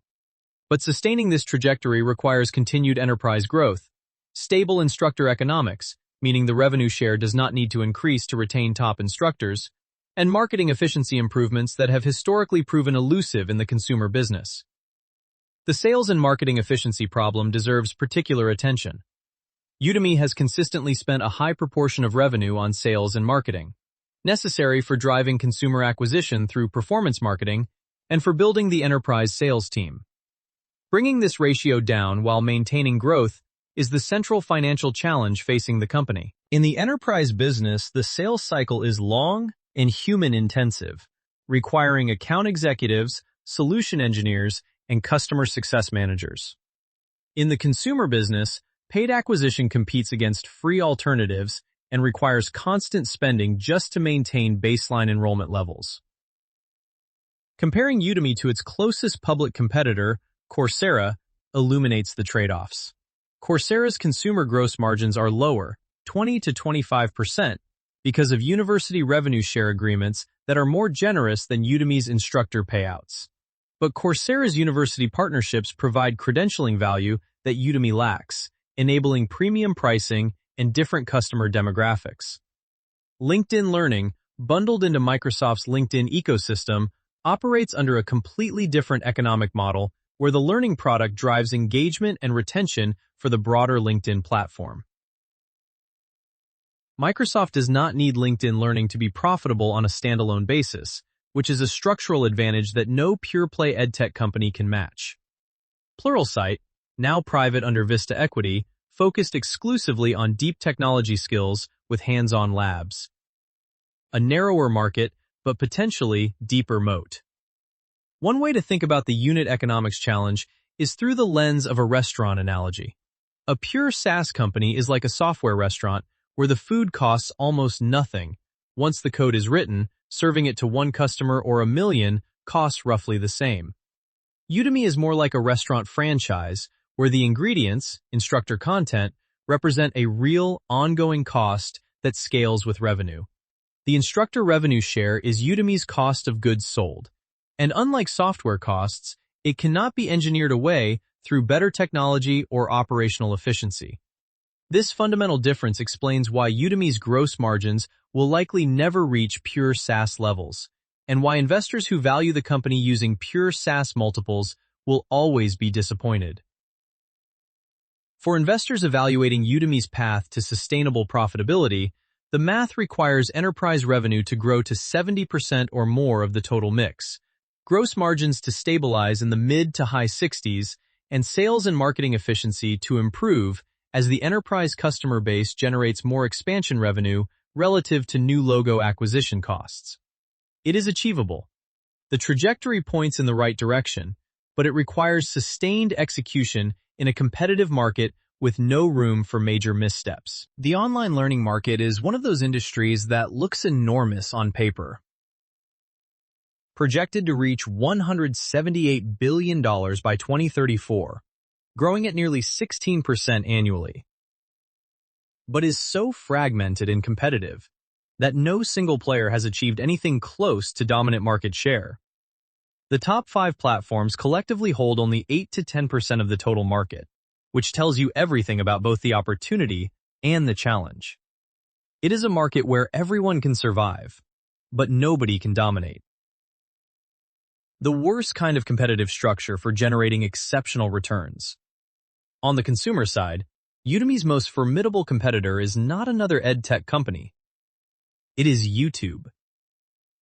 But sustaining this trajectory requires continued enterprise growth, stable instructor economics, meaning the revenue share does not need to increase to retain top instructors, and marketing efficiency improvements that have historically proven elusive in the consumer business. The sales and marketing efficiency problem deserves particular attention. Udemy has consistently spent a high proportion of revenue on sales and marketing, necessary for driving consumer acquisition through performance marketing and for building the enterprise sales team. Bringing this ratio down while maintaining growth is the central financial challenge facing the company. In the enterprise business, the sales cycle is long and human-intensive, requiring account executives, solution engineers, and customer success managers. In the consumer business, paid acquisition competes against free alternatives and requires constant spending just to maintain baseline enrollment levels. Comparing Udemy to its closest public competitor, Coursera, illuminates the trade-offs. Coursera's consumer gross margins are lower, 20 to 25%, because of university revenue share agreements that are more generous than Udemy's instructor payouts. But Coursera's university partnerships provide credentialing value that Udemy lacks, enabling premium pricing and different customer demographics. LinkedIn Learning, bundled into Microsoft's LinkedIn ecosystem, operates under a completely different economic model where the learning product drives engagement and retention for the broader LinkedIn platform. Microsoft does not need LinkedIn Learning to be profitable on a standalone basis, which is a structural advantage that no pure-play edtech company can match. Pluralsight, now private under Vista Equity, focused exclusively on deep technology skills with hands-on labs. A narrower market, but potentially deeper moat. One way to think about the unit economics challenge is through the lens of a restaurant analogy. A pure SaaS company is like a software restaurant where the food costs almost nothing. Once the code is written, serving it to one customer or a million costs roughly the same. Udemy is more like a restaurant franchise where the ingredients, instructor content, represent a real, ongoing cost that scales with revenue. The instructor revenue share is Udemy's cost of goods sold. And unlike software costs, it cannot be engineered away through better technology or operational efficiency. This fundamental difference explains why Udemy's gross margins will likely never reach pure SaaS levels, and why investors who value the company using pure SaaS multiples will always be disappointed. For investors evaluating Udemy's path to sustainable profitability, the math requires enterprise revenue to grow to 70% or more of the total mix, gross margins to stabilize in the mid to high 60s, and sales and marketing efficiency to improve as the enterprise customer base generates more expansion revenue relative to new logo acquisition costs. It is achievable. The trajectory points in the right direction, but it requires sustained execution in a competitive market with no room for major missteps. The online learning market is one of those industries that looks enormous on paper. Projected to reach $178 billion by 2034, growing at nearly 16% annually. But is so fragmented and competitive that no single player has achieved anything close to dominant market share. The top 5 platforms collectively hold only 8 to 10% of the total market, which tells you everything about both the opportunity and the challenge. It is a market where everyone can survive, but nobody can dominate. the worst kind of competitive structure for generating exceptional returns. On the consumer side, Udemy's most formidable competitor is not another edtech company. It is YouTube.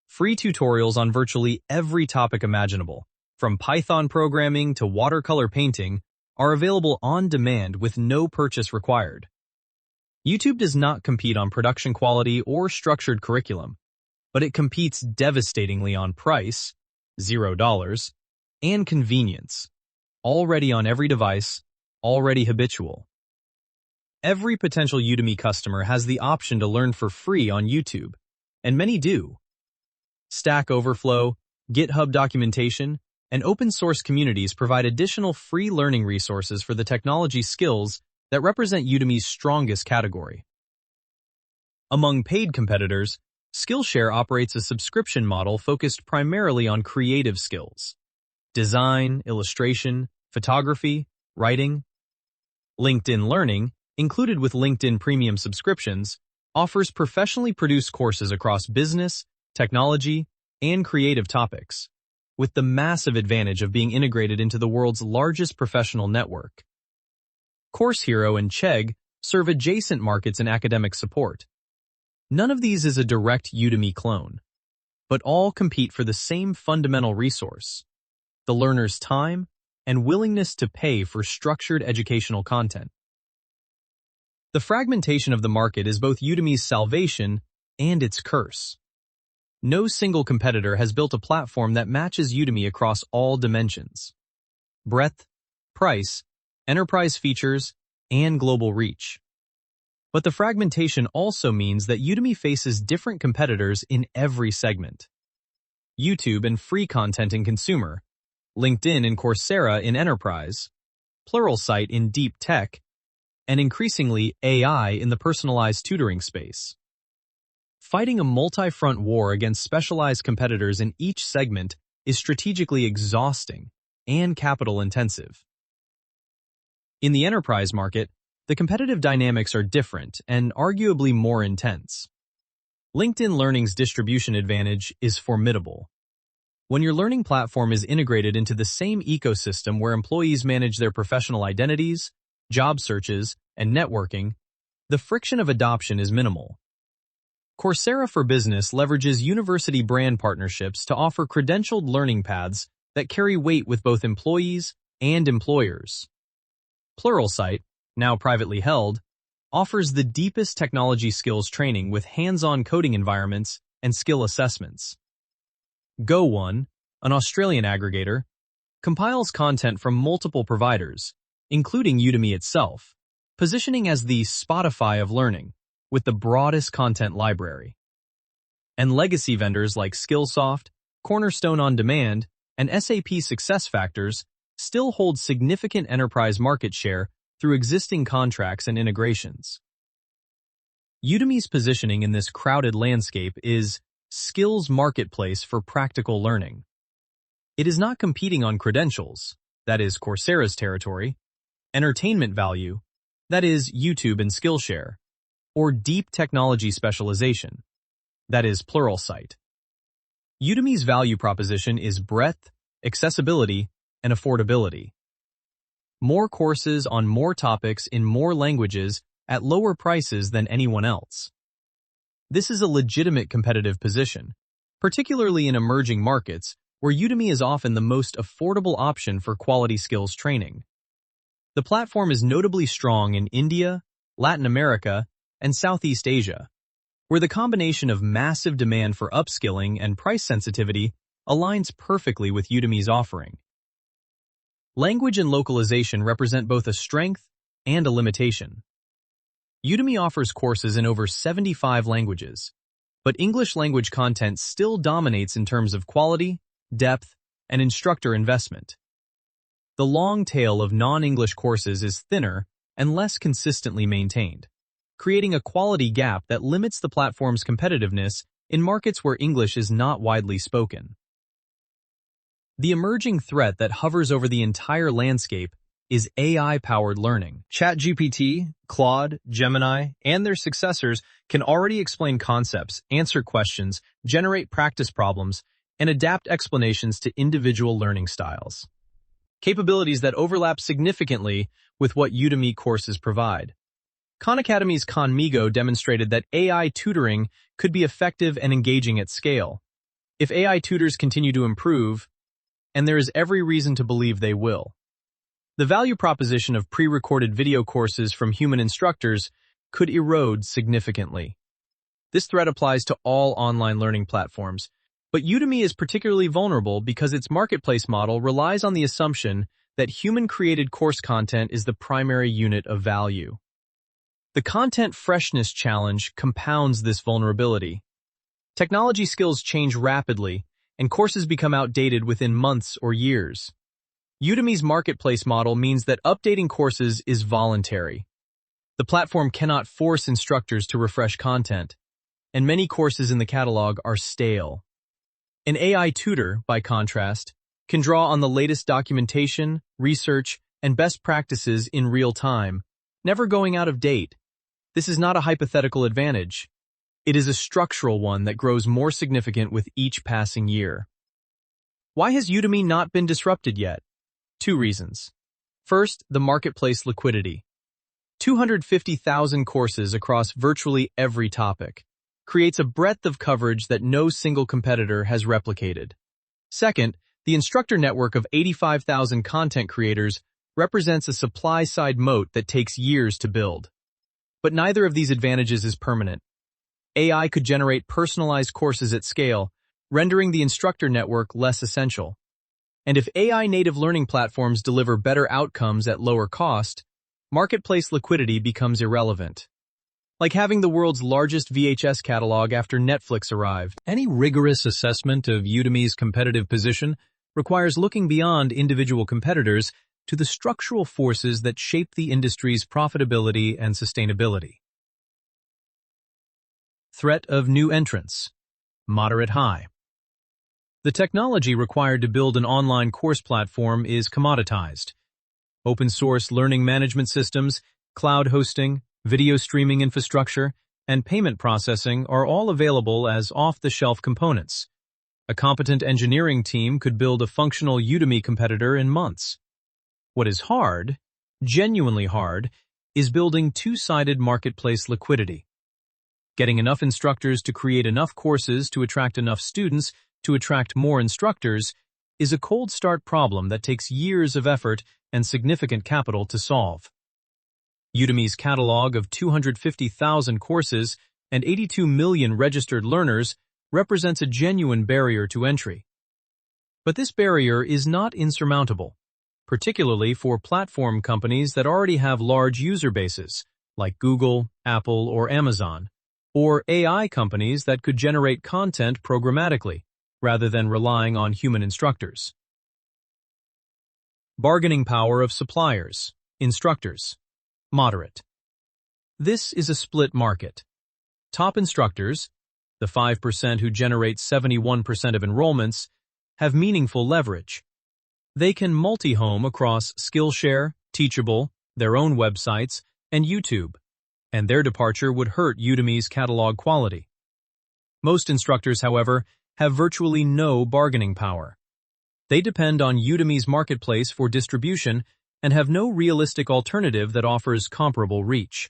Free tutorials on virtually every topic imaginable, from Python programming to watercolor painting, are available on demand with no purchase required. YouTube does not compete on production quality or structured curriculum, but it competes devastatingly on price, $0, and convenience, already on every device, already habitual. Every potential Udemy customer has the option to learn for free on YouTube, and many do. Stack Overflow, GitHub documentation, and open source communities provide additional free learning resources for the technology skills that represent Udemy's strongest category. Among paid competitors, Skillshare operates a subscription model focused primarily on creative skills: design, illustration, photography, writing. LinkedIn Learning, included with LinkedIn Premium subscriptions, offers professionally produced courses across business, technology, and creative topics, with the massive advantage of being integrated into the world's largest professional network. Course Hero and Chegg serve adjacent markets in academic support. None of these is a direct Udemy clone, but all compete for the same fundamental resource: the learner's time and willingness to pay for structured educational content. The fragmentation of the market is both Udemy's salvation and its curse. No single competitor has built a platform that matches Udemy across all dimensions: breadth, price, enterprise features, and global reach. But the fragmentation also means that Udemy faces different competitors in every segment: YouTube and free content in consumer, LinkedIn and Coursera in enterprise, Pluralsight in deep tech, and increasingly AI in the personalized tutoring space. Fighting a multi-front war against specialized competitors in each segment is strategically exhausting and capital-intensive. In the enterprise market, the competitive dynamics are different and arguably more intense. LinkedIn Learning's distribution advantage is formidable. When your learning platform is integrated into the same ecosystem where employees manage their professional identities, job searches, and networking, the friction of adoption is minimal. Coursera for Business leverages university brand partnerships to offer credentialed learning paths that carry weight with both employees and employers. Pluralsight, now privately held, offers the deepest technology skills training with hands-on coding environments and skill assessments. Go1, an Australian aggregator, compiles content from multiple providers, including Udemy itself, positioning as the Spotify of learning, with the broadest content library. And legacy vendors like Skillsoft, Cornerstone On Demand, and SAP SuccessFactors still hold significant enterprise market share through existing contracts and integrations. Udemy's positioning in this crowded landscape is skills marketplace for practical learning. It is not competing on credentials, that is Coursera's territory, entertainment value, that is YouTube and Skillshare, or deep technology specialization, that is Pluralsight. Udemy's value proposition is breadth, accessibility, and affordability. More courses on more topics in more languages at lower prices than anyone else. This is a legitimate competitive position, particularly in emerging markets where Udemy is often the most affordable option for quality skills training. The platform is notably strong in India, Latin America, and Southeast Asia, where the combination of massive demand for upskilling and price sensitivity aligns perfectly with Udemy's offering. Language and localization represent both a strength and a limitation. Udemy offers courses in over 75 languages, but English language content still dominates in terms of quality, depth, and instructor investment. The long tail of non-English courses is thinner and less consistently maintained, creating a quality gap that limits the platform's competitiveness in markets where English is not widely spoken. The emerging threat that hovers over the entire landscape is AI-powered learning. ChatGPT, Claude, Gemini, and their successors can already explain concepts, answer questions, generate practice problems, and adapt explanations to individual learning styles. Capabilities that overlap significantly with what Udemy courses provide. Khan Academy's Khanmigo demonstrated that AI tutoring could be effective and engaging at scale. If AI tutors continue to improve, and there is every reason to believe they will, the value proposition of pre-recorded video courses from human instructors could erode significantly. This threat applies to all online learning platforms, but Udemy is particularly vulnerable because its marketplace model relies on the assumption that human-created course content is the primary unit of value. The content freshness challenge compounds this vulnerability. Technology skills change rapidly, and courses become outdated within months or years. Udemy's marketplace model means that updating courses is voluntary. The platform cannot force instructors to refresh content, and many courses in the catalog are stale. An AI tutor, by contrast, can draw on the latest documentation, research, and best practices in real time, never going out of date. This is not a hypothetical advantage. It is a structural one that grows more significant with each passing year. Why has Udemy not been disrupted yet? 2 reasons. First, the marketplace liquidity. 250,000 courses across virtually every topic creates a breadth of coverage that no single competitor has replicated. Second, the instructor network of 85,000 content creators represents a supply-side moat that takes years to build. But neither of these advantages is permanent. AI could generate personalized courses at scale, rendering the instructor network less essential. And if AI-native learning platforms deliver better outcomes at lower cost, marketplace liquidity becomes irrelevant. Like having the world's largest VHS catalog after Netflix arrived. Any rigorous assessment of Udemy's competitive position requires looking beyond individual competitors to the structural forces that shape the industry's profitability and sustainability. Threat of new entrants. Moderate-high. The technology required to build an online course platform is commoditized. Open-source learning management systems, cloud hosting, video streaming infrastructure, and payment processing are all available as off-the-shelf components. A competent engineering team could build a functional Udemy competitor in months. What is hard, genuinely hard, is building two-sided marketplace liquidity. Getting enough instructors to create enough courses to attract enough students to attract more instructors is a cold start problem that takes years of effort and significant capital to solve. Udemy's catalog of 250,000 courses and 82 million registered learners represents a genuine barrier to entry. But this barrier is not insurmountable, particularly for platform companies that already have large user bases, like Google, Apple, or Amazon, or AI companies that could generate content programmatically, rather than relying on human instructors. Bargaining power of suppliers, instructors, moderate. This is a split market. Top instructors, the 5% who generate 71% of enrollments, have meaningful leverage. They can multi-home across Skillshare, Teachable, their own websites, and YouTube, and their departure would hurt Udemy's catalog quality. Most instructors, however, have virtually no bargaining power. They depend on Udemy's marketplace for distribution and have no realistic alternative that offers comparable reach.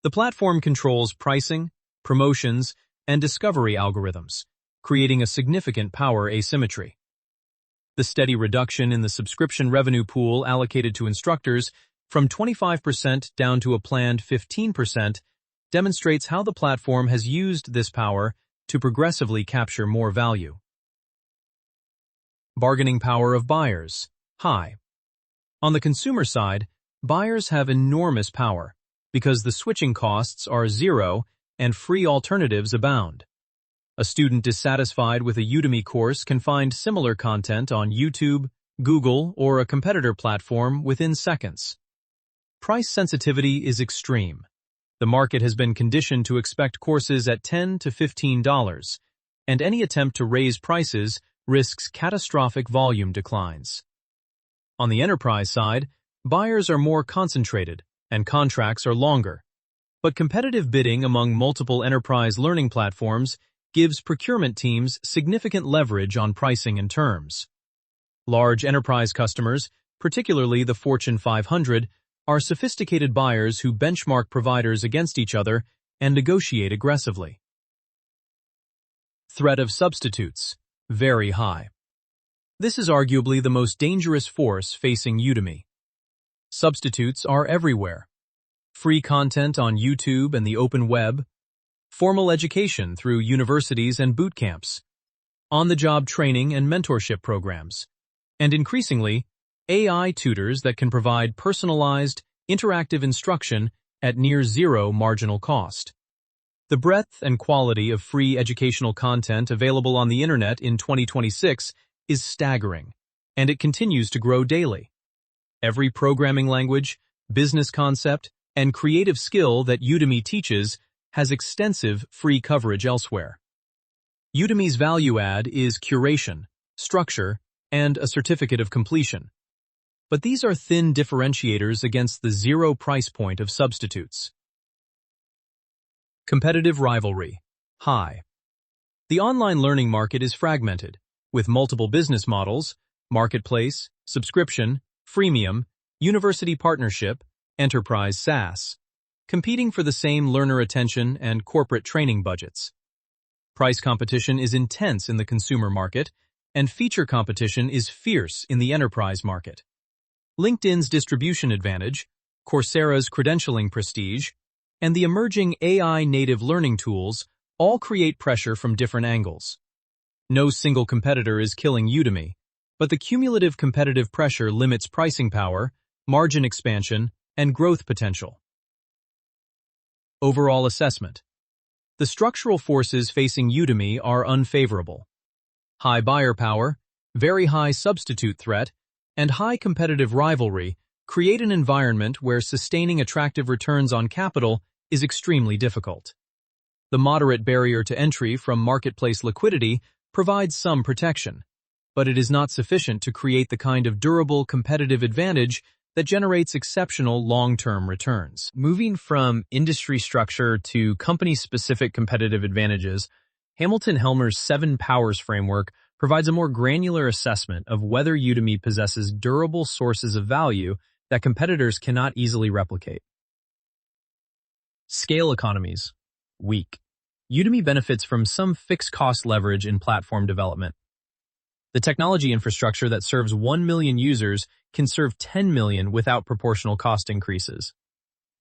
The platform controls pricing, promotions, and discovery algorithms, creating a significant power asymmetry. The steady reduction in the subscription revenue pool allocated to instructors from 25% down to a planned 15% demonstrates how the platform has used this power to progressively capture more value. Bargaining power of buyers, high. On the consumer side, buyers have enormous power because the switching costs are zero and free alternatives abound. A student dissatisfied with a Udemy course can find similar content on YouTube, Google, or a competitor platform within seconds. Price sensitivity is extreme. The market has been conditioned to expect courses at $10 to $15, and any attempt to raise prices risks catastrophic volume declines. On the enterprise side, buyers are more concentrated and contracts are longer. But competitive bidding among multiple enterprise learning platforms gives procurement teams significant leverage on pricing and terms. Large enterprise customers, particularly the Fortune 500, are sophisticated buyers who benchmark providers against each other and negotiate aggressively. Threat of substitutes, very high. This is arguably the most dangerous force facing Udemy. Substitutes are everywhere. Free content on YouTube and the open web, formal education through universities and boot camps, on-the-job training and mentorship programs, and increasingly, AI tutors that can provide personalized, interactive instruction at near zero marginal cost. The breadth and quality of free educational content available on the internet in 2026 is staggering, and it continues to grow daily. Every programming language, business concept, and creative skill that Udemy teaches has extensive free coverage elsewhere. Udemy's value add is curation, structure, and a certificate of completion. But these are thin differentiators against the zero price point of substitutes. Competitive rivalry, high. The online learning market is fragmented, with multiple business models, marketplace, subscription, freemium, university partnership, enterprise SaaS, competing for the same learner attention and corporate training budgets. Price competition is intense in the consumer market, and feature competition is fierce in the enterprise market. LinkedIn's distribution advantage, Coursera's credentialing prestige, and the emerging AI-native learning tools all create pressure from different angles. No single competitor is killing Udemy, but the cumulative competitive pressure limits pricing power, margin expansion, and growth potential. Overall assessment. The structural forces facing Udemy are unfavorable. High buyer power, very high substitute threat, and high competitive rivalry create an environment where sustaining attractive returns on capital is extremely difficult. The moderate barrier to entry from marketplace liquidity provides some protection, but it is not sufficient to create the kind of durable competitive advantage that generates exceptional long-term returns. Moving from industry structure to company-specific competitive advantages, Hamilton-Helmer's 7 Powers framework provides a more granular assessment of whether Udemy possesses durable sources of value that competitors cannot easily replicate. Scale economies, weak. Udemy benefits from some fixed cost leverage in platform development. The technology infrastructure that serves 1 million users can serve 10 million without proportional cost increases.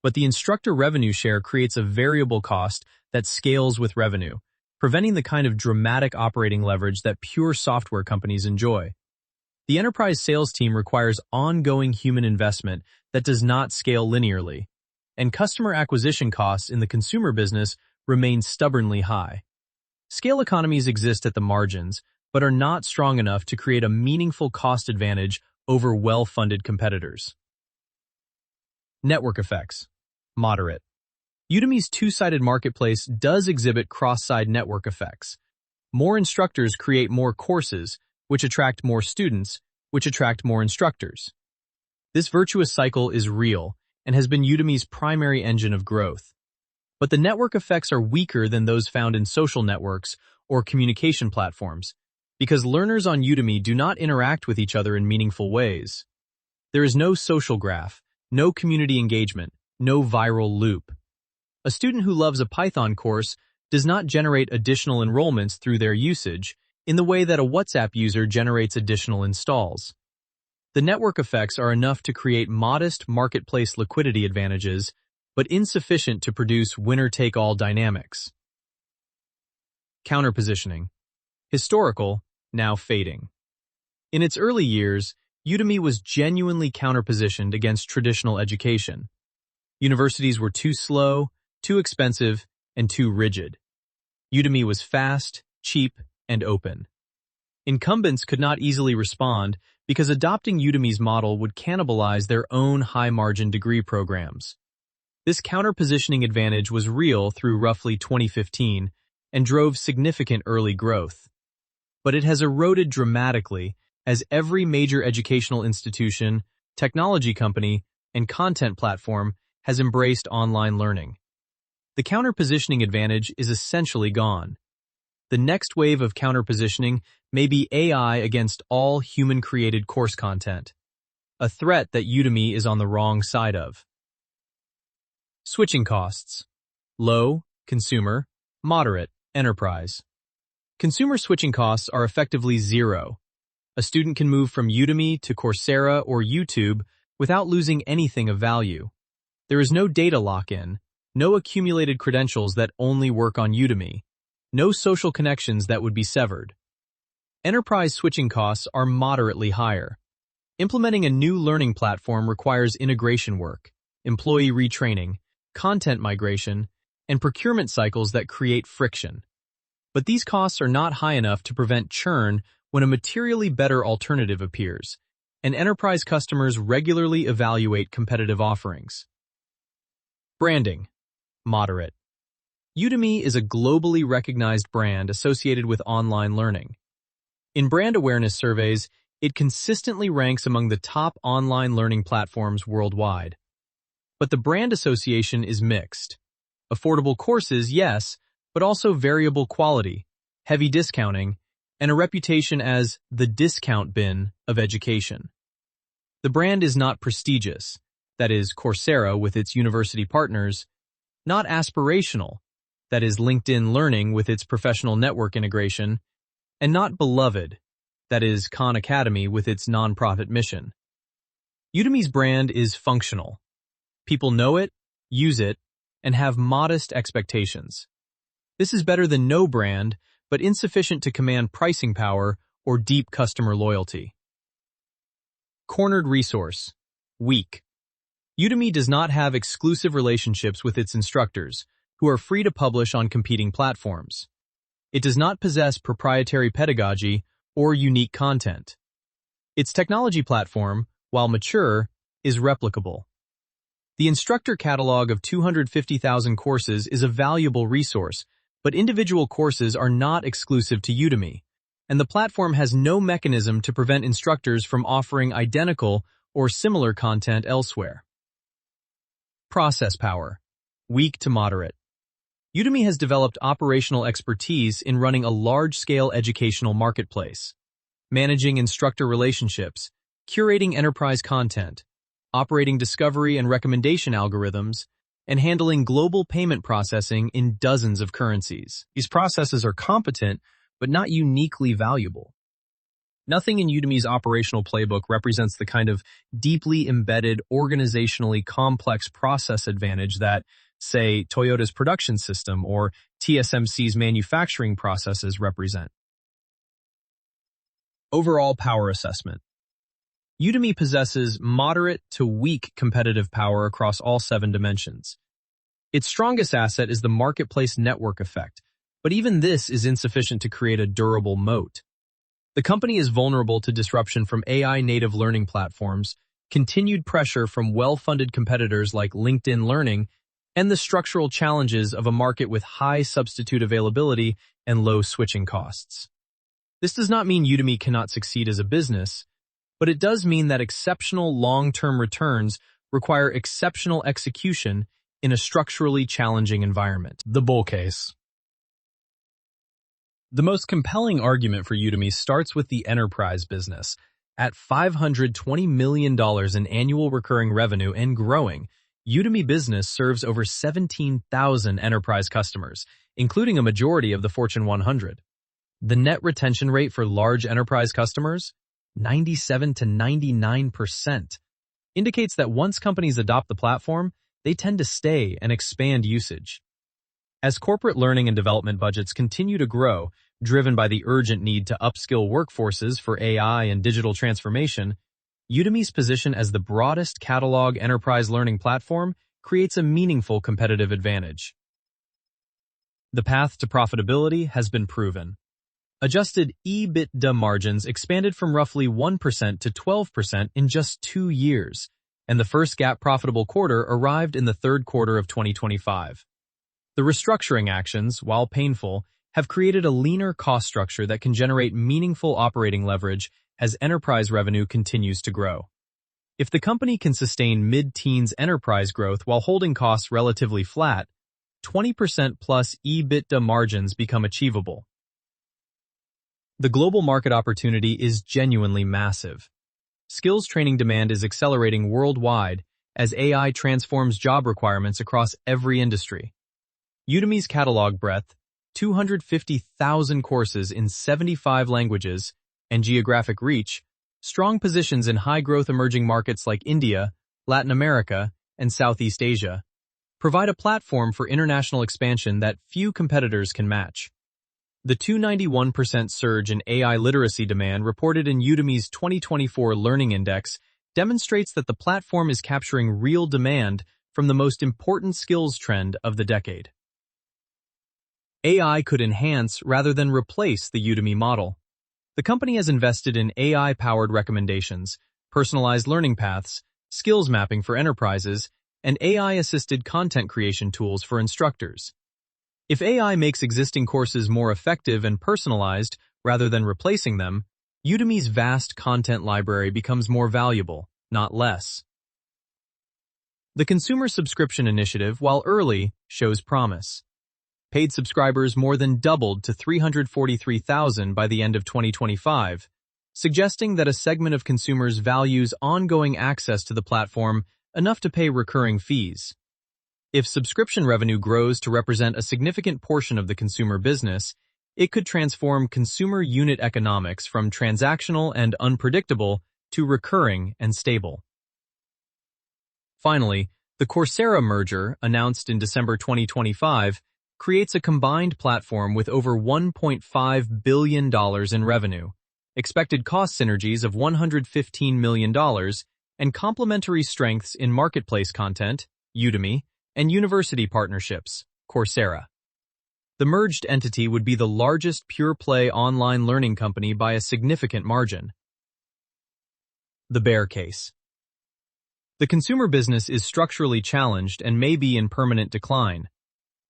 But the instructor revenue share creates a variable cost that scales with revenue, preventing the kind of dramatic operating leverage that pure software companies enjoy. The enterprise sales team requires ongoing human investment that does not scale linearly, and customer acquisition costs in the consumer business remain stubbornly high. Scale economies exist at the margins, but are not strong enough to create a meaningful cost advantage over well-funded competitors. Network effects, moderate. Udemy's two-sided marketplace does exhibit cross-side network effects. More instructors create more courses, which attract more students, which attract more instructors. This virtuous cycle is real and has been Udemy's primary engine of growth. But the network effects are weaker than those found in social networks or communication platforms, because learners on Udemy do not interact with each other in meaningful ways. There is no social graph, no community engagement, no viral loop. A student who loves a Python course does not generate additional enrollments through their usage in the way that a WhatsApp user generates additional installs. The network effects are enough to create modest marketplace liquidity advantages, but insufficient to produce winner-take-all dynamics. Counterpositioning. Historical, now fading. In its early years, Udemy was genuinely counterpositioned against traditional education. Universities were too slow, too expensive, and too rigid. Udemy was fast, cheap, and open. Incumbents could not easily respond because adopting Udemy's model would cannibalize their own high-margin degree programs. This counter-positioning advantage was real through roughly 2015 and drove significant early growth. But it has eroded dramatically as every major educational institution, technology company, and content platform has embraced online learning. The counter-positioning advantage is essentially gone. The next wave of counterpositioning may be AI against all human-created course content, a threat that Udemy is on the wrong side of. Switching costs. Low, consumer, moderate, enterprise. Consumer switching costs are effectively zero. A student can move from Udemy to Coursera or YouTube without losing anything of value. There is no data lock-in, no accumulated credentials that only work on Udemy, no social connections that would be severed. Enterprise switching costs are moderately higher. Implementing a new learning platform requires integration work, employee retraining, content migration, and procurement cycles that create friction. But these costs are not high enough to prevent churn when a materially better alternative appears, and enterprise customers regularly evaluate competitive offerings. Branding. Moderate. Udemy is a globally recognized brand associated with online learning. In brand awareness surveys, it consistently ranks among the top online learning platforms worldwide. But the brand association is mixed. Affordable courses, yes, but also variable quality, heavy discounting, and a reputation as the discount bin of education. The brand is not prestigious, that is Coursera with its university partners, not aspirational, that is LinkedIn Learning with its professional network integration, and not beloved, that is Khan Academy with its nonprofit mission. Udemy's brand is functional. People know it, use it, and have modest expectations. This is better than no brand, but insufficient to command pricing power or deep customer loyalty. Cornered resource. Weak. Udemy does not have exclusive relationships with its instructors, who are free to publish on competing platforms. It does not possess proprietary pedagogy or unique content. Its technology platform, while mature, is replicable. The instructor catalog of 250,000 courses is a valuable resource, but individual courses are not exclusive to Udemy, and the platform has no mechanism to prevent instructors from offering identical or similar content elsewhere. Process power. Weak to moderate. Udemy has developed operational expertise in running a large-scale educational marketplace, managing instructor relationships, curating enterprise content, operating discovery and recommendation algorithms, and handling global payment processing in dozens of currencies. These processes are competent, but not uniquely valuable. Nothing in Udemy's operational playbook represents the kind of deeply embedded, organizationally complex process advantage that, say, Toyota's production system or TSMC's manufacturing processes represent. Overall power assessment. Udemy possesses moderate to weak competitive power across all 7 dimensions. Its strongest asset is the marketplace network effect, but even this is insufficient to create a durable moat. The company is vulnerable to disruption from AI-native learning platforms, continued pressure from well-funded competitors like LinkedIn Learning, and the structural challenges of a market with high substitute availability and low switching costs. This does not mean Udemy cannot succeed as a business, but it does mean that exceptional long-term returns require exceptional execution in a structurally challenging environment. The bull case. The most compelling argument for Udemy starts with the enterprise business. At $520 million in annual recurring revenue and growing, Udemy Business serves over 17,000 enterprise customers, including a majority of the Fortune 100. The net retention rate for large enterprise customers, 97 to 99%, indicates that once companies adopt the platform, they tend to stay and expand usage. As corporate learning and development budgets continue to grow, driven by the urgent need to upskill workforces for AI and digital transformation, Udemy's position as the broadest catalog enterprise learning platform creates a meaningful competitive advantage. The path to profitability has been proven. Adjusted EBITDA margins expanded from roughly 1% to 12% in just 2 years, and the first GAAP profitable quarter arrived in the third quarter of 2025. The restructuring actions, while painful, have created a leaner cost structure that can generate meaningful operating leverage as enterprise revenue continues to grow. If the company can sustain mid-teens enterprise growth while holding costs relatively flat, 20% plus EBITDA margins become achievable. The global market opportunity is genuinely massive. Skills training demand is accelerating worldwide as AI transforms job requirements across every industry. Udemy's catalog breadth, 250,000 courses in 75 languages, and geographic reach, strong positions in high-growth emerging markets like India, Latin America, and Southeast Asia, provide a platform for international expansion that few competitors can match. The 291% surge in AI literacy demand reported in Udemy's 2024 Learning Index demonstrates that the platform is capturing real demand from the most important skills trend of the decade. AI could enhance rather than replace the Udemy model. The company has invested in AI-powered recommendations, personalized learning paths, skills mapping for enterprises, and AI-assisted content creation tools for instructors. If AI makes existing courses more effective and personalized rather than replacing them, Udemy's vast content library becomes more valuable, not less. The consumer subscription initiative, while early, shows promise. Paid subscribers more than doubled to 343,000 by the end of 2025, suggesting that a segment of consumers values ongoing access to the platform enough to pay recurring fees. If subscription revenue grows to represent a significant portion of the consumer business, it could transform consumer unit economics from transactional and unpredictable to recurring and stable. Finally, the Coursera merger, announced in December 2025, creates a combined platform with over $1.5 billion in revenue, expected cost synergies of $115 million, and complementary strengths in marketplace content, Udemy, and university partnerships, Coursera. The merged entity would be the largest pure-play online learning company by a significant margin. The bear case. The consumer business is structurally challenged and may be in permanent decline.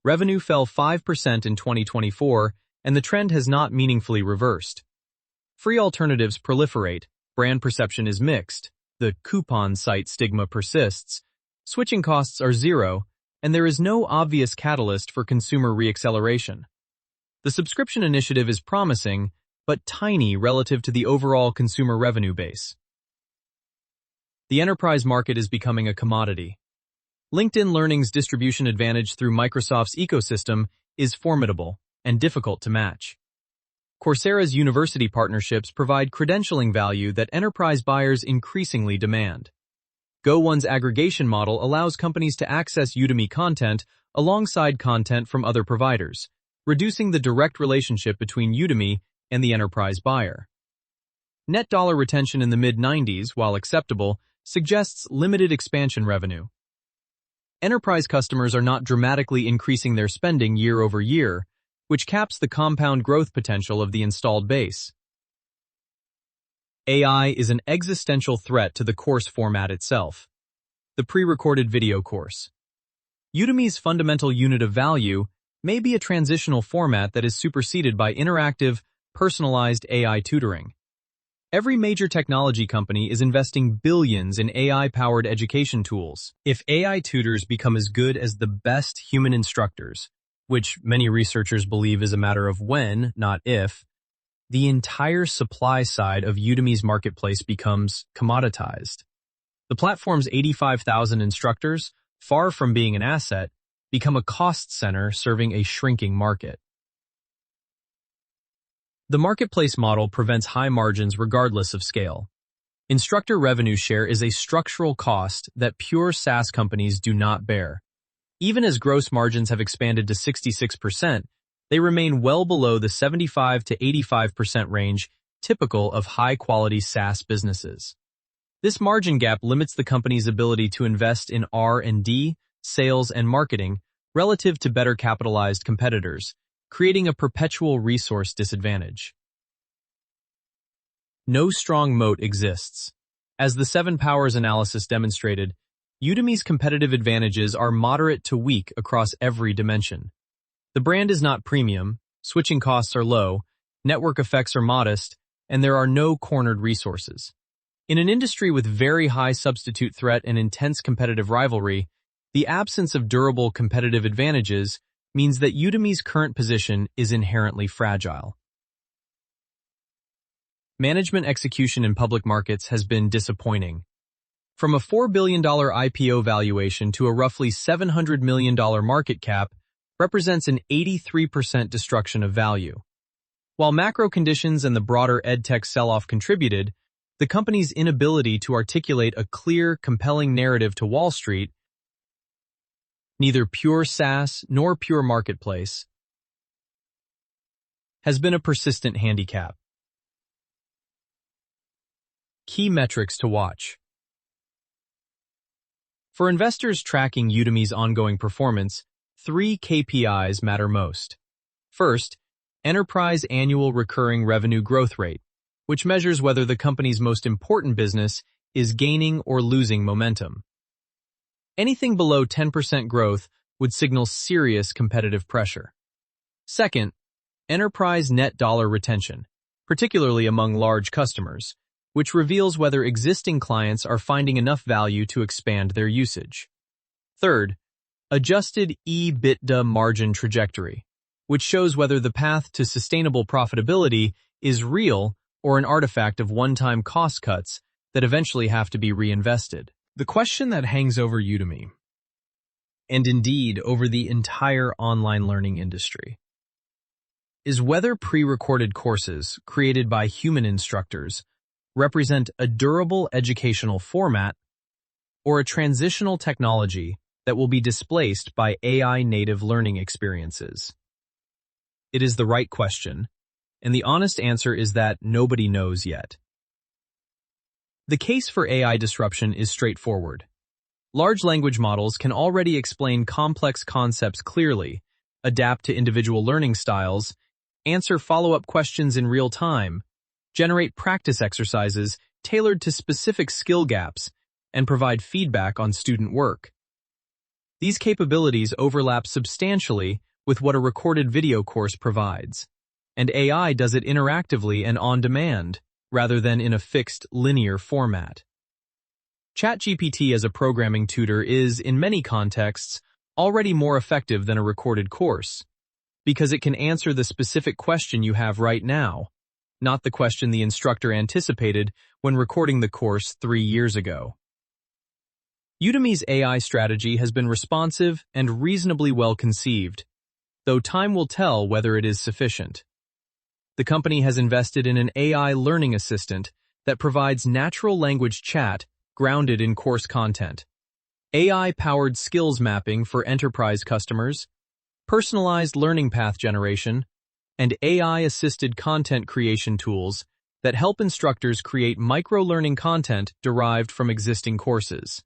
Revenue fell 5% in 2024, and the trend has not meaningfully reversed. Free alternatives proliferate, brand perception is mixed, the coupon site stigma persists, switching costs are zero, and there is no obvious catalyst for consumer reacceleration. The subscription initiative is promising, but tiny relative to the overall consumer revenue base. The enterprise market is becoming a commodity. LinkedIn Learning's distribution advantage through Microsoft's ecosystem is formidable and difficult to match. Coursera's university partnerships provide credentialing value that enterprise buyers increasingly demand. Go1's aggregation model allows companies to access Udemy content alongside content from other providers, reducing the direct relationship between Udemy and the enterprise buyer. Net dollar retention in the mid-90s, while acceptable, suggests limited expansion revenue. Enterprise customers are not dramatically increasing their spending year over year, which caps the compound growth potential of the installed base. AI is an existential threat to the course format itself. The pre-recorded video course. Udemy's fundamental unit of value may be a transitional format that is superseded by interactive, personalized AI tutoring. Every major technology company is investing billions in AI-powered education tools. If AI tutors become as good as the best human instructors, which many researchers believe is a matter of when, not if, the entire supply side of Udemy's marketplace becomes commoditized. The platform's 85,000 instructors, far from being an asset, become a cost center serving a shrinking market. The marketplace model prevents high margins regardless of scale. Instructor revenue share is a structural cost that pure SaaS companies do not bear. Even as gross margins have expanded to 66%, they remain well below the 75 to 85% range typical of high-quality SaaS businesses. This margin gap limits the company's ability to invest in R&D, sales, and marketing relative to better capitalized competitors, creating a perpetual resource disadvantage. No strong moat exists. As the 7 Powers analysis demonstrated, Udemy's competitive advantages are moderate to weak across every dimension. The brand is not premium, switching costs are low, network effects are modest, and there are no cornered resources. In an industry with very high substitute threat and intense competitive rivalry, the absence of durable competitive advantages means that Udemy's current position is inherently fragile. management execution in public markets has been disappointing. From a $4 billion IPO valuation to a roughly $700 million market cap represents an 83% destruction of value. While macro conditions and the broader edtech sell-off contributed, the company's inability to articulate a clear, compelling narrative to Wall Street, neither pure SaaS nor pure marketplace, has been a persistent handicap. Key metrics to watch. For investors tracking Udemy's ongoing performance, 3 KPIs matter most. First, enterprise annual recurring revenue growth rate, which measures whether the company's most important business is gaining or losing momentum. Anything below 10% growth would signal serious competitive pressure. Second, enterprise net dollar retention, particularly among large customers, which reveals whether existing clients are finding enough value to expand their usage. Third, adjusted EBITDA margin trajectory, which shows whether the path to sustainable profitability is real or an artifact of one-time cost cuts that eventually have to be reinvested. The question that hangs over Udemy, and indeed over the entire online learning industry, is whether pre-recorded courses created by human instructors represent a durable educational format or a transitional technology that will be displaced by AI-native learning experiences. It is the right question, and the honest answer is that nobody knows yet. The case for AI disruption is straightforward. Large language models can already explain complex concepts clearly, adapt to individual learning styles, answer follow-up questions in real time, generate practice exercises tailored to specific skill gaps, and provide feedback on student work. These capabilities overlap substantially with what a recorded video course provides, and AI does it interactively and on demand, rather than in a fixed, linear format. ChatGPT as a programming tutor is, in many contexts, already more effective than a recorded course, because it can answer the specific question you have right now, not the question the instructor anticipated when recording the course 3 years ago. Udemy's AI strategy has been responsive and reasonably well conceived, though time will tell whether it is sufficient. The company has invested in an AI learning assistant that provides natural language chat grounded in course content, AI-powered skills mapping for enterprise customers, personalized learning path generation, and AI-assisted content creation tools that help instructors create micro-learning content derived from existing courses.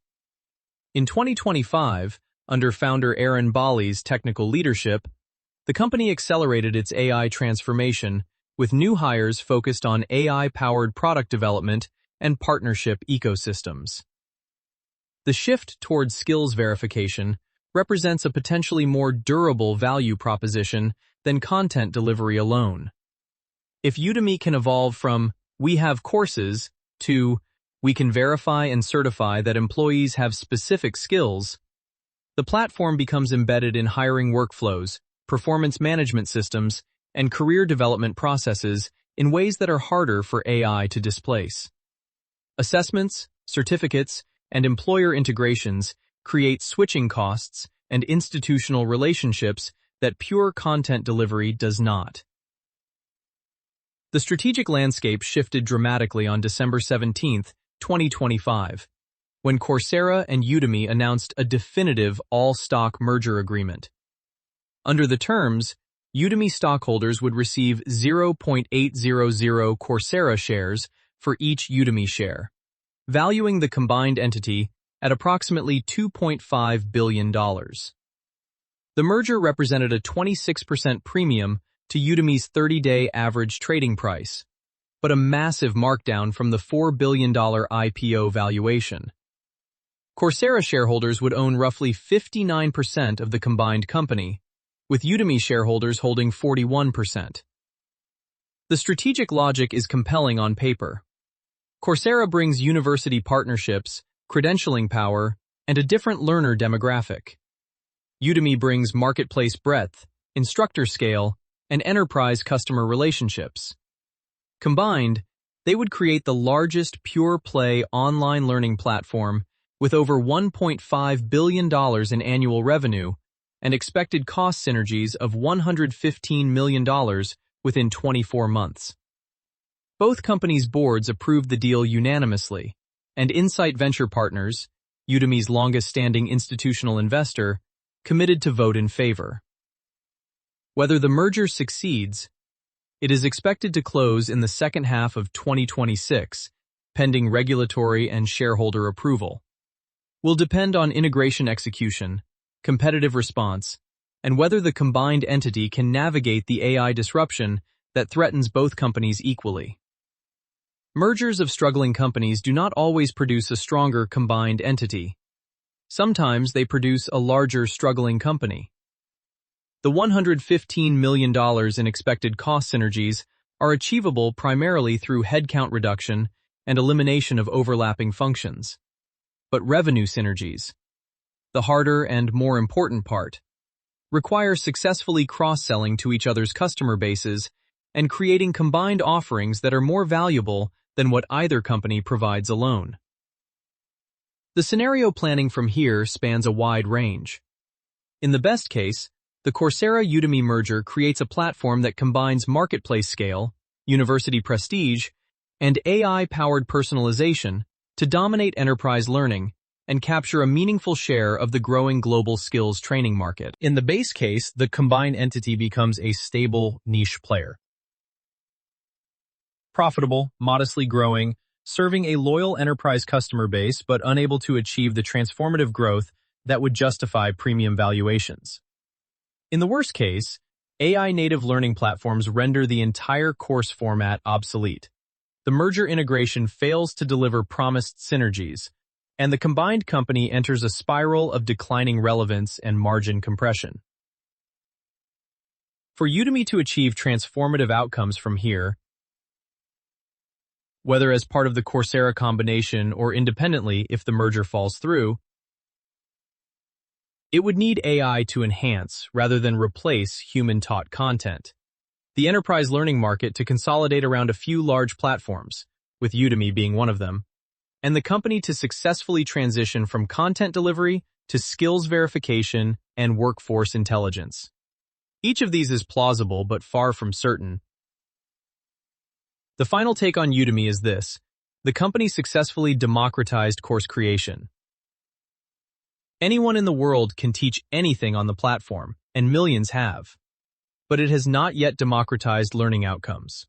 In 2025, under founder Aaron Bali's technical leadership, the company accelerated its AI transformation with new hires focused on AI-powered product development and partnership ecosystems. The shift towards skills verification represents a potentially more durable value proposition than content delivery alone. If Udemy can evolve from "we have courses" to "we can verify and certify that employees have specific skills," the platform becomes embedded in hiring workflows, performance management systems, and career development processes in ways that are harder for AI to displace. Assessments, certificates, and employer integrations create switching costs and institutional relationships that pure content delivery does not. The strategic landscape shifted dramatically on December 17, 2025, when Coursera and Udemy announced a definitive all-stock merger agreement. Under the terms, Udemy stockholders would receive 0.800 Coursera shares for each Udemy share, valuing the combined entity at approximately $2.5 billion. The merger represented a 26% premium to Udemy's 30-day average trading price, but a massive markdown from the $4 billion IPO valuation. Coursera shareholders would own roughly 59% of the combined company, with Udemy shareholders holding 41%. The strategic logic is compelling on paper. Coursera brings university partnerships, credentialing power, and a different learner demographic. Udemy brings marketplace breadth, instructor scale, and enterprise customer relationships. Combined, They would create the largest pure-play online learning platform with over $1.5 billion in annual revenue and expected cost synergies of $115 million within 24 months. Both companies' boards approved the deal unanimously, and Insight Venture Partners, Udemy's longest-standing institutional investor, committed to vote in favor. Whether the merger succeeds, it is expected to close in the second half of 2026, pending regulatory and shareholder approval. Will depend on integration execution, competitive response, and whether the combined entity can navigate the AI disruption that threatens both companies equally. Mergers of struggling companies do not always produce a stronger combined entity. Sometimes they produce a larger struggling company. The $115 million in expected cost synergies are achievable primarily through headcount reduction and elimination of overlapping functions. But revenue synergies, the harder and more important part, require successfully cross-selling to each other's customer bases and creating combined offerings that are more valuable than what either company provides alone. The scenario planning from here spans a wide range. In the best case, the Coursera-Udemy merger creates a platform that combines marketplace scale, university prestige, and AI-powered personalization to dominate enterprise learning and capture a meaningful share of the growing global skills training market. In the base case, the combined entity becomes a stable niche player. Profitable, modestly growing, serving a loyal enterprise customer base but unable to achieve the transformative growth that would justify premium valuations. In the worst case, AI-native learning platforms render the entire course format obsolete. The merger integration fails to deliver promised synergies, and the combined company enters a spiral of declining relevance and margin compression. For Udemy to achieve transformative outcomes from here, whether as part of the Coursera combination or independently if the merger falls through, it would need AI to enhance rather than replace human-taught content. The enterprise learning market to consolidate around a few large platforms, with Udemy being one of them, and the company to successfully transition from content delivery to skills verification and workforce intelligence. Each of these is plausible but far from certain. The final take on Udemy is this: the company successfully democratized course creation. Anyone in the world can teach anything on the platform, and millions have. But it has not yet democratized learning outcomes.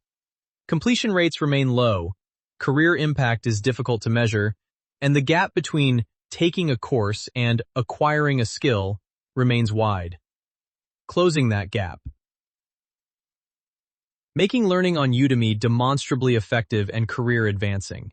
Completion rates remain low, career impact is difficult to measure, and the gap between taking a course and acquiring a skill remains wide. Closing that gap. Making learning on Udemy demonstrably effective and career advancing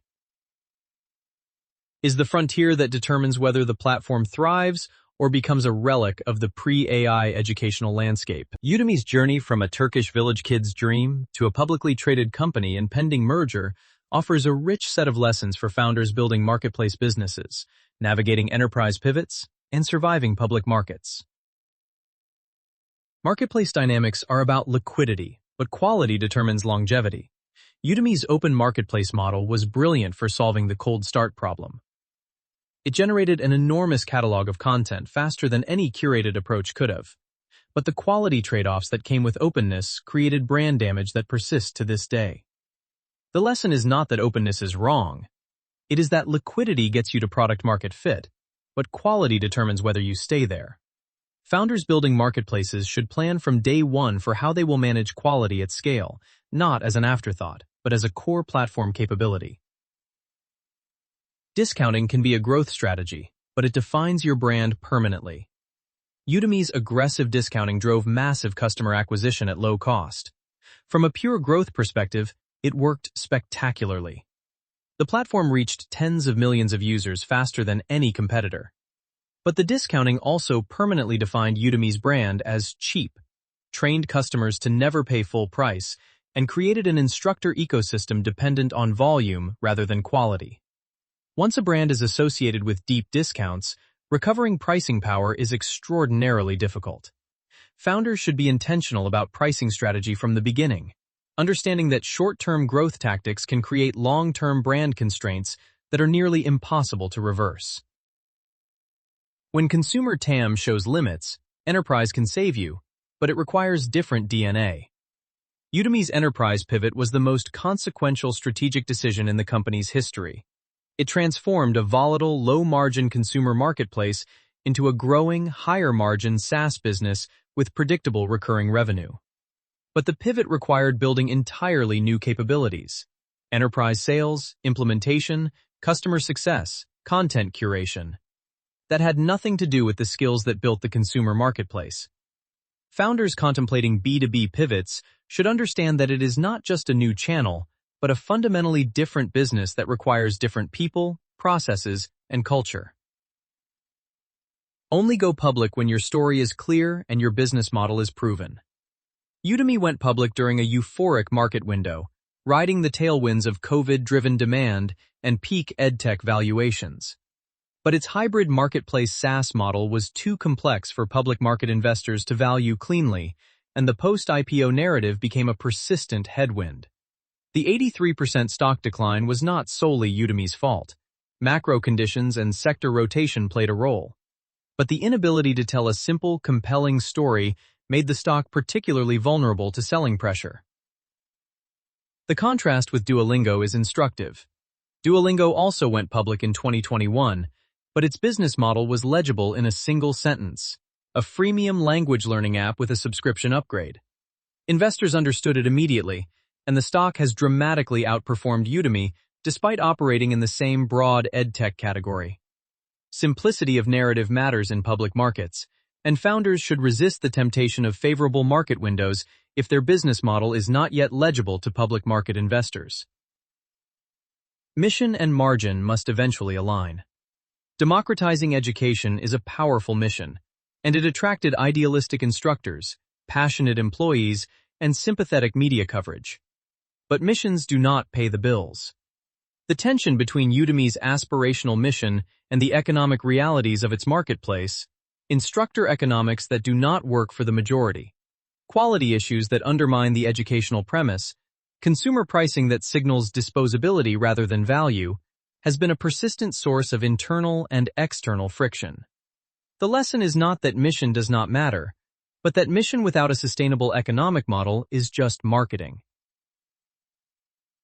is the frontier that determines whether the platform thrives or becomes a relic of the pre-AI educational landscape. Udemy's journey from a Turkish village kid's dream to a publicly traded company and pending merger offers a rich set of lessons for founders building marketplace businesses, navigating enterprise pivots, and surviving public markets. Marketplace dynamics are about liquidity, but quality determines longevity. Udemy's open marketplace model was brilliant for solving the cold start problem. It generated an enormous catalog of content faster than any curated approach could have. But the quality trade-offs that came with openness created brand damage that persists to this day. The lesson is not that openness is wrong. It is that liquidity gets you to product market fit, but quality determines whether you stay there. Founders building marketplaces should plan from day one for how they will manage quality at scale, not as an afterthought, but as a core platform capability. Discounting can be a growth strategy, but it defines your brand permanently. Udemy's aggressive discounting drove massive customer acquisition at low cost. From a pure growth perspective, it worked spectacularly. The platform reached tens of millions of users faster than any competitor. But the discounting also permanently defined Udemy's brand as cheap, trained customers to never pay full price, and created an instructor ecosystem dependent on volume rather than quality. Once a brand is associated with deep discounts, recovering pricing power is extraordinarily difficult. Founders should be intentional about pricing strategy from the beginning. understanding that short-term growth tactics can create long-term brand constraints that are nearly impossible to reverse. When consumer TAM shows limits, enterprise can save you, but it requires different DNA. Udemy's enterprise pivot was the most consequential strategic decision in the company's history. It transformed a volatile, low-margin consumer marketplace into a growing, higher-margin SaaS business with predictable recurring revenue. But the pivot required building entirely new capabilities: enterprise sales, implementation, customer success, content curation. That had nothing to do with the skills that built the consumer marketplace. Founders contemplating B2B pivots should understand that it is not just a new channel, but a fundamentally different business that requires different people, processes, and culture. Only go public when your story is clear and your business model is proven. Udemy went public during a euphoric market window, riding the tailwinds of COVID-driven demand and peak edtech valuations. But its hybrid marketplace SaaS model was too complex for public market investors to value cleanly, and the post-IPO narrative became a persistent headwind. The 83% stock decline was not solely Udemy's fault. Macro conditions and sector rotation played a role. But the inability to tell a simple, compelling story made the stock particularly vulnerable to selling pressure. The contrast with Duolingo is instructive. Duolingo also went public in 2021, but its business model was legible in a single sentence: a freemium language learning app with a subscription upgrade. Investors understood it immediately, and the stock has dramatically outperformed Udemy despite operating in the same broad edtech category. Simplicity of narrative matters in public markets, and founders should resist the temptation of favorable market windows if their business model is not yet legible to public market investors. Mission and margin must eventually align. Democratizing education is a powerful mission, and it attracted idealistic instructors, passionate employees, and sympathetic media coverage. But missions do not pay the bills. The tension between Udemy's aspirational mission and the economic realities of its marketplace, instructor economics that do not work for the majority, quality issues that undermine the educational premise, consumer pricing that signals disposability rather than value, has been a persistent source of internal and external friction. The lesson is not that mission does not matter, but that mission without a sustainable economic model is just marketing.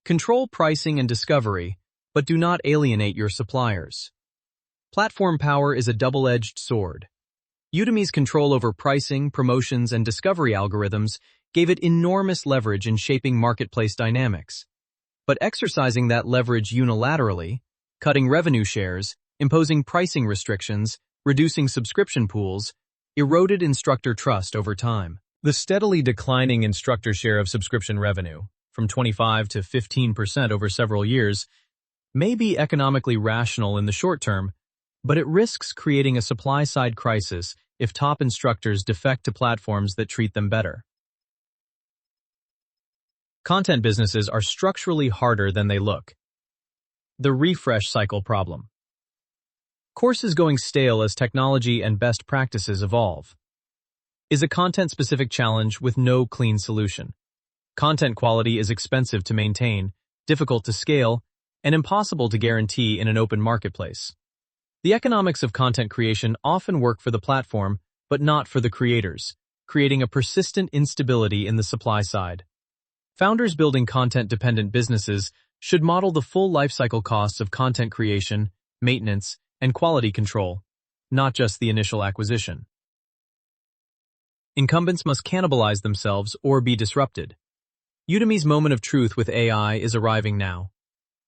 Control pricing and discovery, but do not alienate your suppliers. Platform power is a double-edged sword. Udemy's control over pricing, promotions, and discovery algorithms gave it enormous leverage in shaping marketplace dynamics. But exercising that leverage unilaterally, cutting revenue shares, imposing pricing restrictions, reducing subscription pools, eroded instructor trust over time. The steadily declining instructor share of subscription revenue, from 25 to 15% over several years, may be economically rational in the short term, but it risks creating a supply-side crisis if top instructors defect to platforms that treat them better. Content businesses are structurally harder than they look. The refresh cycle problem. Courses going stale as technology and best practices evolve is a content-specific challenge with no clean solution. Content quality is expensive to maintain, difficult to scale, and impossible to guarantee in an open marketplace. The economics of content creation often work for the platform, but not for the creators, creating a persistent instability in the supply side. Founders building content-dependent businesses should model the full lifecycle costs of content creation, maintenance, and quality control, not just the initial acquisition. Incumbents must cannibalize themselves or be disrupted. Udemy's moment of truth with AI is arriving now.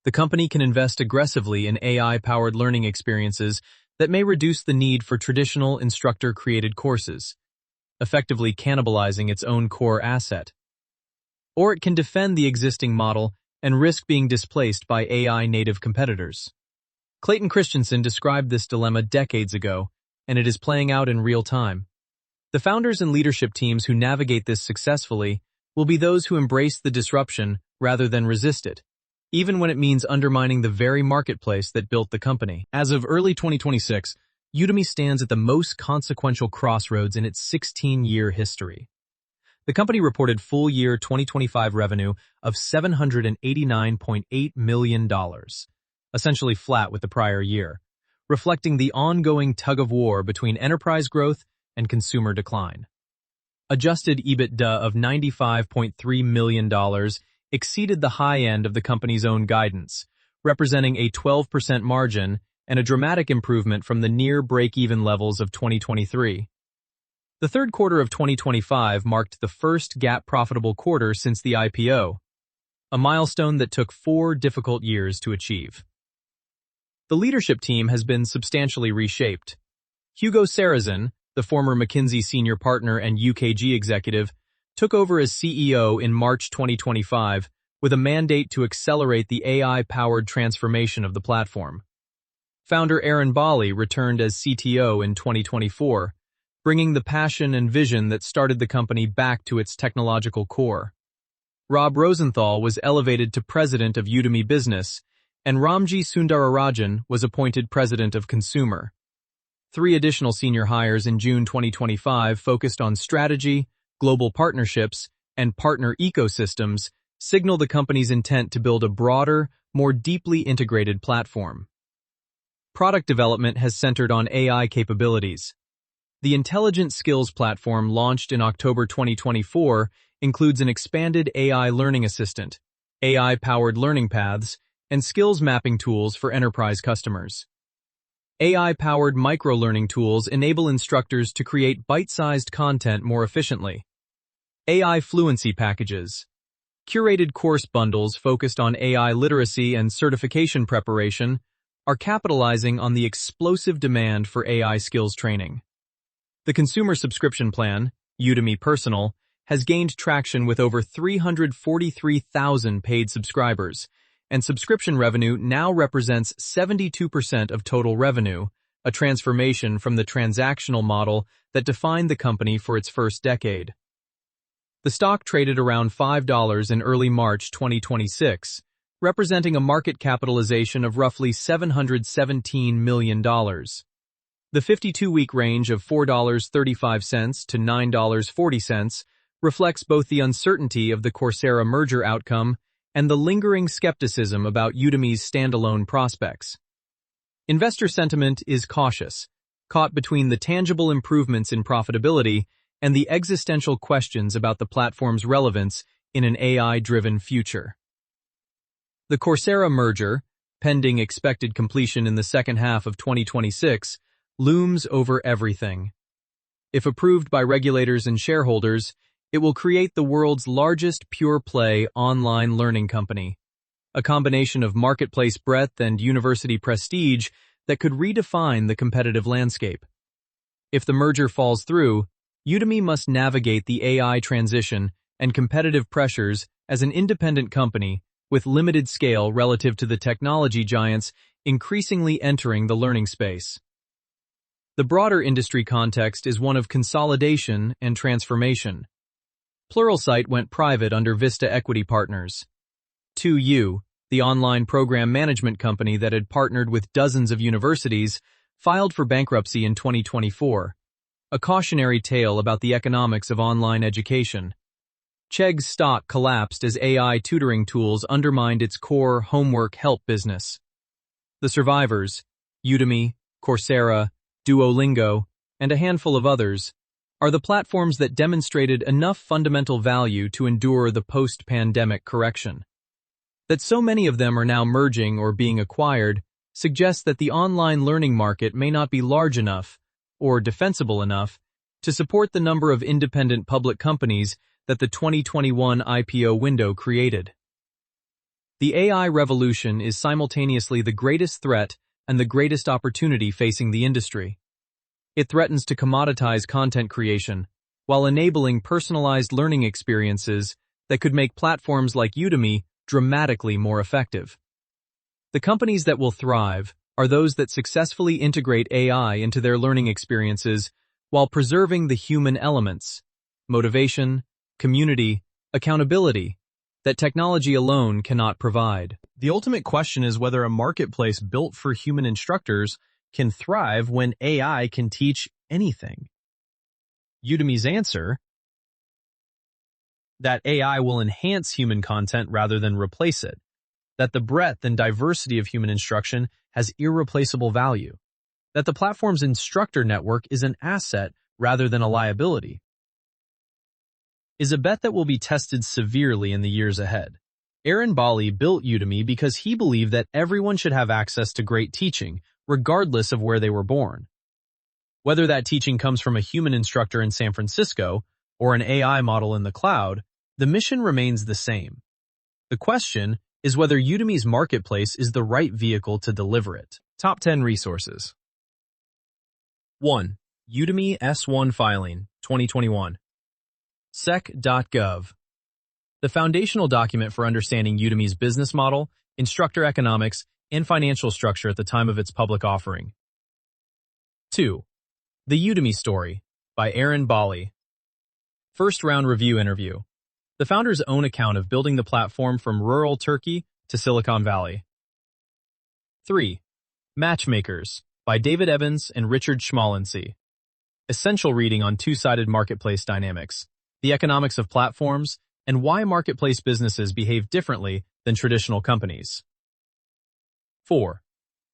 The company can invest aggressively in AI-powered learning experiences that may reduce the need for traditional instructor-created courses, effectively cannibalizing its own core asset. Or it can defend the existing model and risk being displaced by AI-native competitors. Clayton Christensen described this dilemma decades ago, and it is playing out in real time. The founders and leadership teams who navigate this successfully will be those who embrace the disruption rather than resist it, even when it means undermining the very marketplace that built the company. As of early 2026, Udemy stands at the most consequential crossroads in its 16-year history. The company reported full-year 2025 revenue of $789.8 million, essentially flat with the prior year, reflecting the ongoing tug-of-war between enterprise growth and consumer decline. Adjusted EBITDA of $95.3 million exceeded the high end of the company's own guidance, representing a 12% margin and a dramatic improvement from the near break-even levels of 2023. The third quarter of 2025 marked the first GAAP-profitable quarter since the IPO, a milestone that took 4 difficult years to achieve. The leadership team has been substantially reshaped. Hugo Sarrazin, the former McKinsey senior partner and UKG executive, took over as CEO in March 2025 with a mandate to accelerate the AI-powered transformation of the platform. Founder Aaron Bali returned as CTO in 2024, bringing the passion and vision that started the company back to its technological core. Rob Rosenthal was elevated to president of Udemy Business, and Ramji Sundararajan was appointed president of Consumer. 3 additional senior hires in June 2025 focused on strategy, global partnerships, and partner ecosystems signal the company's intent to build a broader, more deeply integrated platform. Product development has centered on AI capabilities. The Intelligent Skills platform launched in October 2024 includes an expanded AI learning assistant, AI-powered learning paths, and skills mapping tools for enterprise customers. AI-powered micro-learning tools enable instructors to create bite-sized content more efficiently. AI fluency packages. Curated course bundles focused on AI literacy and certification preparation are capitalizing on the explosive demand for AI skills training. The consumer subscription plan, Udemy Personal, has gained traction with over 343,000 paid subscribers, and subscription revenue now represents 72% of total revenue, a transformation from the transactional model that defined the company for its first decade. The stock traded around $5 in early March 2026, representing a market capitalization of roughly $717 million. The 52-week range of $4.35 to $9.40 reflects both the uncertainty of the Coursera merger outcome and the lingering skepticism about Udemy's standalone prospects. Investor sentiment is cautious, caught between the tangible improvements in profitability and the existential questions about the platform's relevance in an AI-driven future. The Coursera merger, pending expected completion in the second half of 2026, looms over everything. If approved by regulators and shareholders, it will create the world's largest pure-play online learning company, a combination of marketplace breadth and university prestige that could redefine the competitive landscape. If the merger falls through, Udemy must navigate the AI transition and competitive pressures as an independent company with limited scale relative to the technology giants increasingly entering the learning space. The broader industry context is one of consolidation and transformation. Pluralsight went private under Vista Equity Partners. 2U, the online program management company that had partnered with dozens of universities, filed for bankruptcy in 2024, a cautionary tale about the economics of online education. Chegg's stock collapsed as AI tutoring tools undermined its core homework help business. The survivors, Udemy, Coursera, Duolingo, and a handful of others, are the platforms that demonstrated enough fundamental value to endure the post-pandemic correction. That so many of them are now merging or being acquired suggests that the online learning market may not be large enough, or defensible enough, to support the number of independent public companies that the 2021 IPO window created. The AI revolution is simultaneously the greatest threat and the greatest opportunity facing the industry. It threatens to commoditize content creation, while enabling personalized learning experiences that could make platforms like Udemy dramatically more effective. The companies that will thrive are those that successfully integrate AI into their learning experiences while preserving the human elements, motivation, community, accountability, that technology alone cannot provide. The ultimate question is whether a marketplace built for human instructors can thrive when AI can teach anything. Udemy's answer that AI will enhance human content rather than replace it, that the breadth and diversity of human instruction has irreplaceable value, that the platform's instructor network is an asset rather than a liability, is a bet that will be tested severely in the years ahead. Aaron Bali built Udemy because he believed that everyone should have access to great teaching, regardless of where they were born. Whether that teaching comes from a human instructor in San Francisco or an AI model in the cloud, the mission remains the same. The question is whether Udemy's marketplace is the right vehicle to deliver it. Top 10 resources. 1. Udemy S1 Filing, 2021. sec.gov. The foundational document for understanding Udemy's business model, instructor economics, and financial structure at the time of its public offering. 2. The Udemy Story, by Aaron Bali. First round review interview. The founder's own account of building the platform from rural Turkey to Silicon Valley. 3. Matchmakers, by David Evans and Richard Schmalensee. Essential reading on two-sided marketplace dynamics, the economics of platforms, and why marketplace businesses behave differently than traditional companies. 4.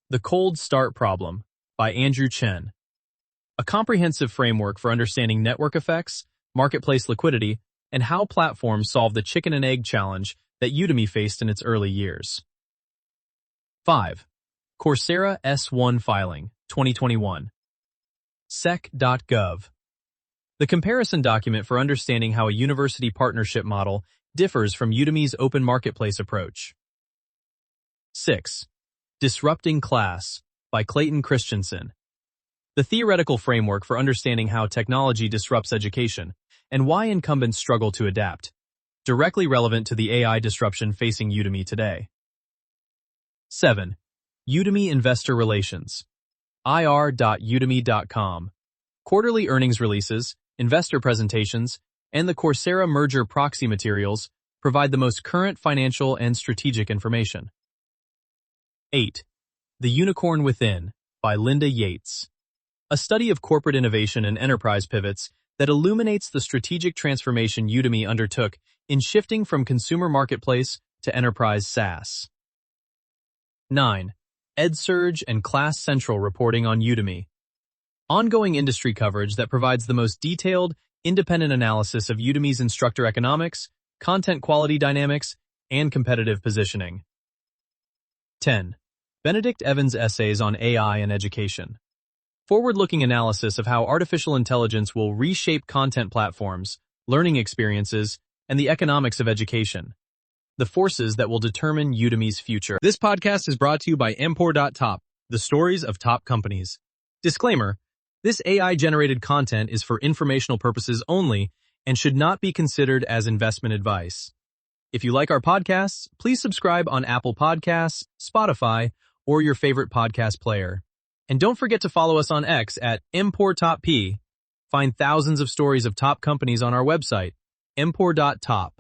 The Cold Start Problem, by Andrew Chen. A comprehensive framework for understanding network effects, marketplace liquidity, and how platforms solve the chicken and egg challenge that Udemy faced in its early years. 5. Coursera S1 Filing, 2021. sec.gov. The comparison document for understanding how a university partnership model differs from Udemy's open marketplace approach. 6. Disrupting Class, by Clayton Christensen. The theoretical framework for understanding how technology disrupts education and why incumbents struggle to adapt, directly relevant to the AI disruption facing Udemy today. 7. Udemy Investor Relations, ir.udemy.com. Quarterly earnings releases, investor presentations, and the Coursera merger proxy materials provide the most current financial and strategic information. 8. The Unicorn Within, by Linda Yates. A study of corporate innovation and enterprise pivots that illuminates the strategic transformation Udemy undertook in shifting from consumer marketplace to enterprise SaaS. 9. EdSurge and Class Central reporting on Udemy. Ongoing industry coverage that provides the most detailed, independent analysis of Udemy's instructor economics, content quality dynamics, and competitive positioning. 10. Benedict Evans' essays on AI and education. Forward-looking analysis of how artificial intelligence will reshape content platforms, learning experiences, and the economics of education. The forces that will determine Udemy's future. This podcast is brought to you by Empor.top, the stories of top companies. Disclaimer, this AI-generated content is for informational purposes only and should not be considered as investment advice. If you like our podcasts, please subscribe on Apple Podcasts, Spotify, or your favorite podcast player. And don't forget to follow us on X at Empor.top. Find thousands of stories of top companies on our website, Empor.top.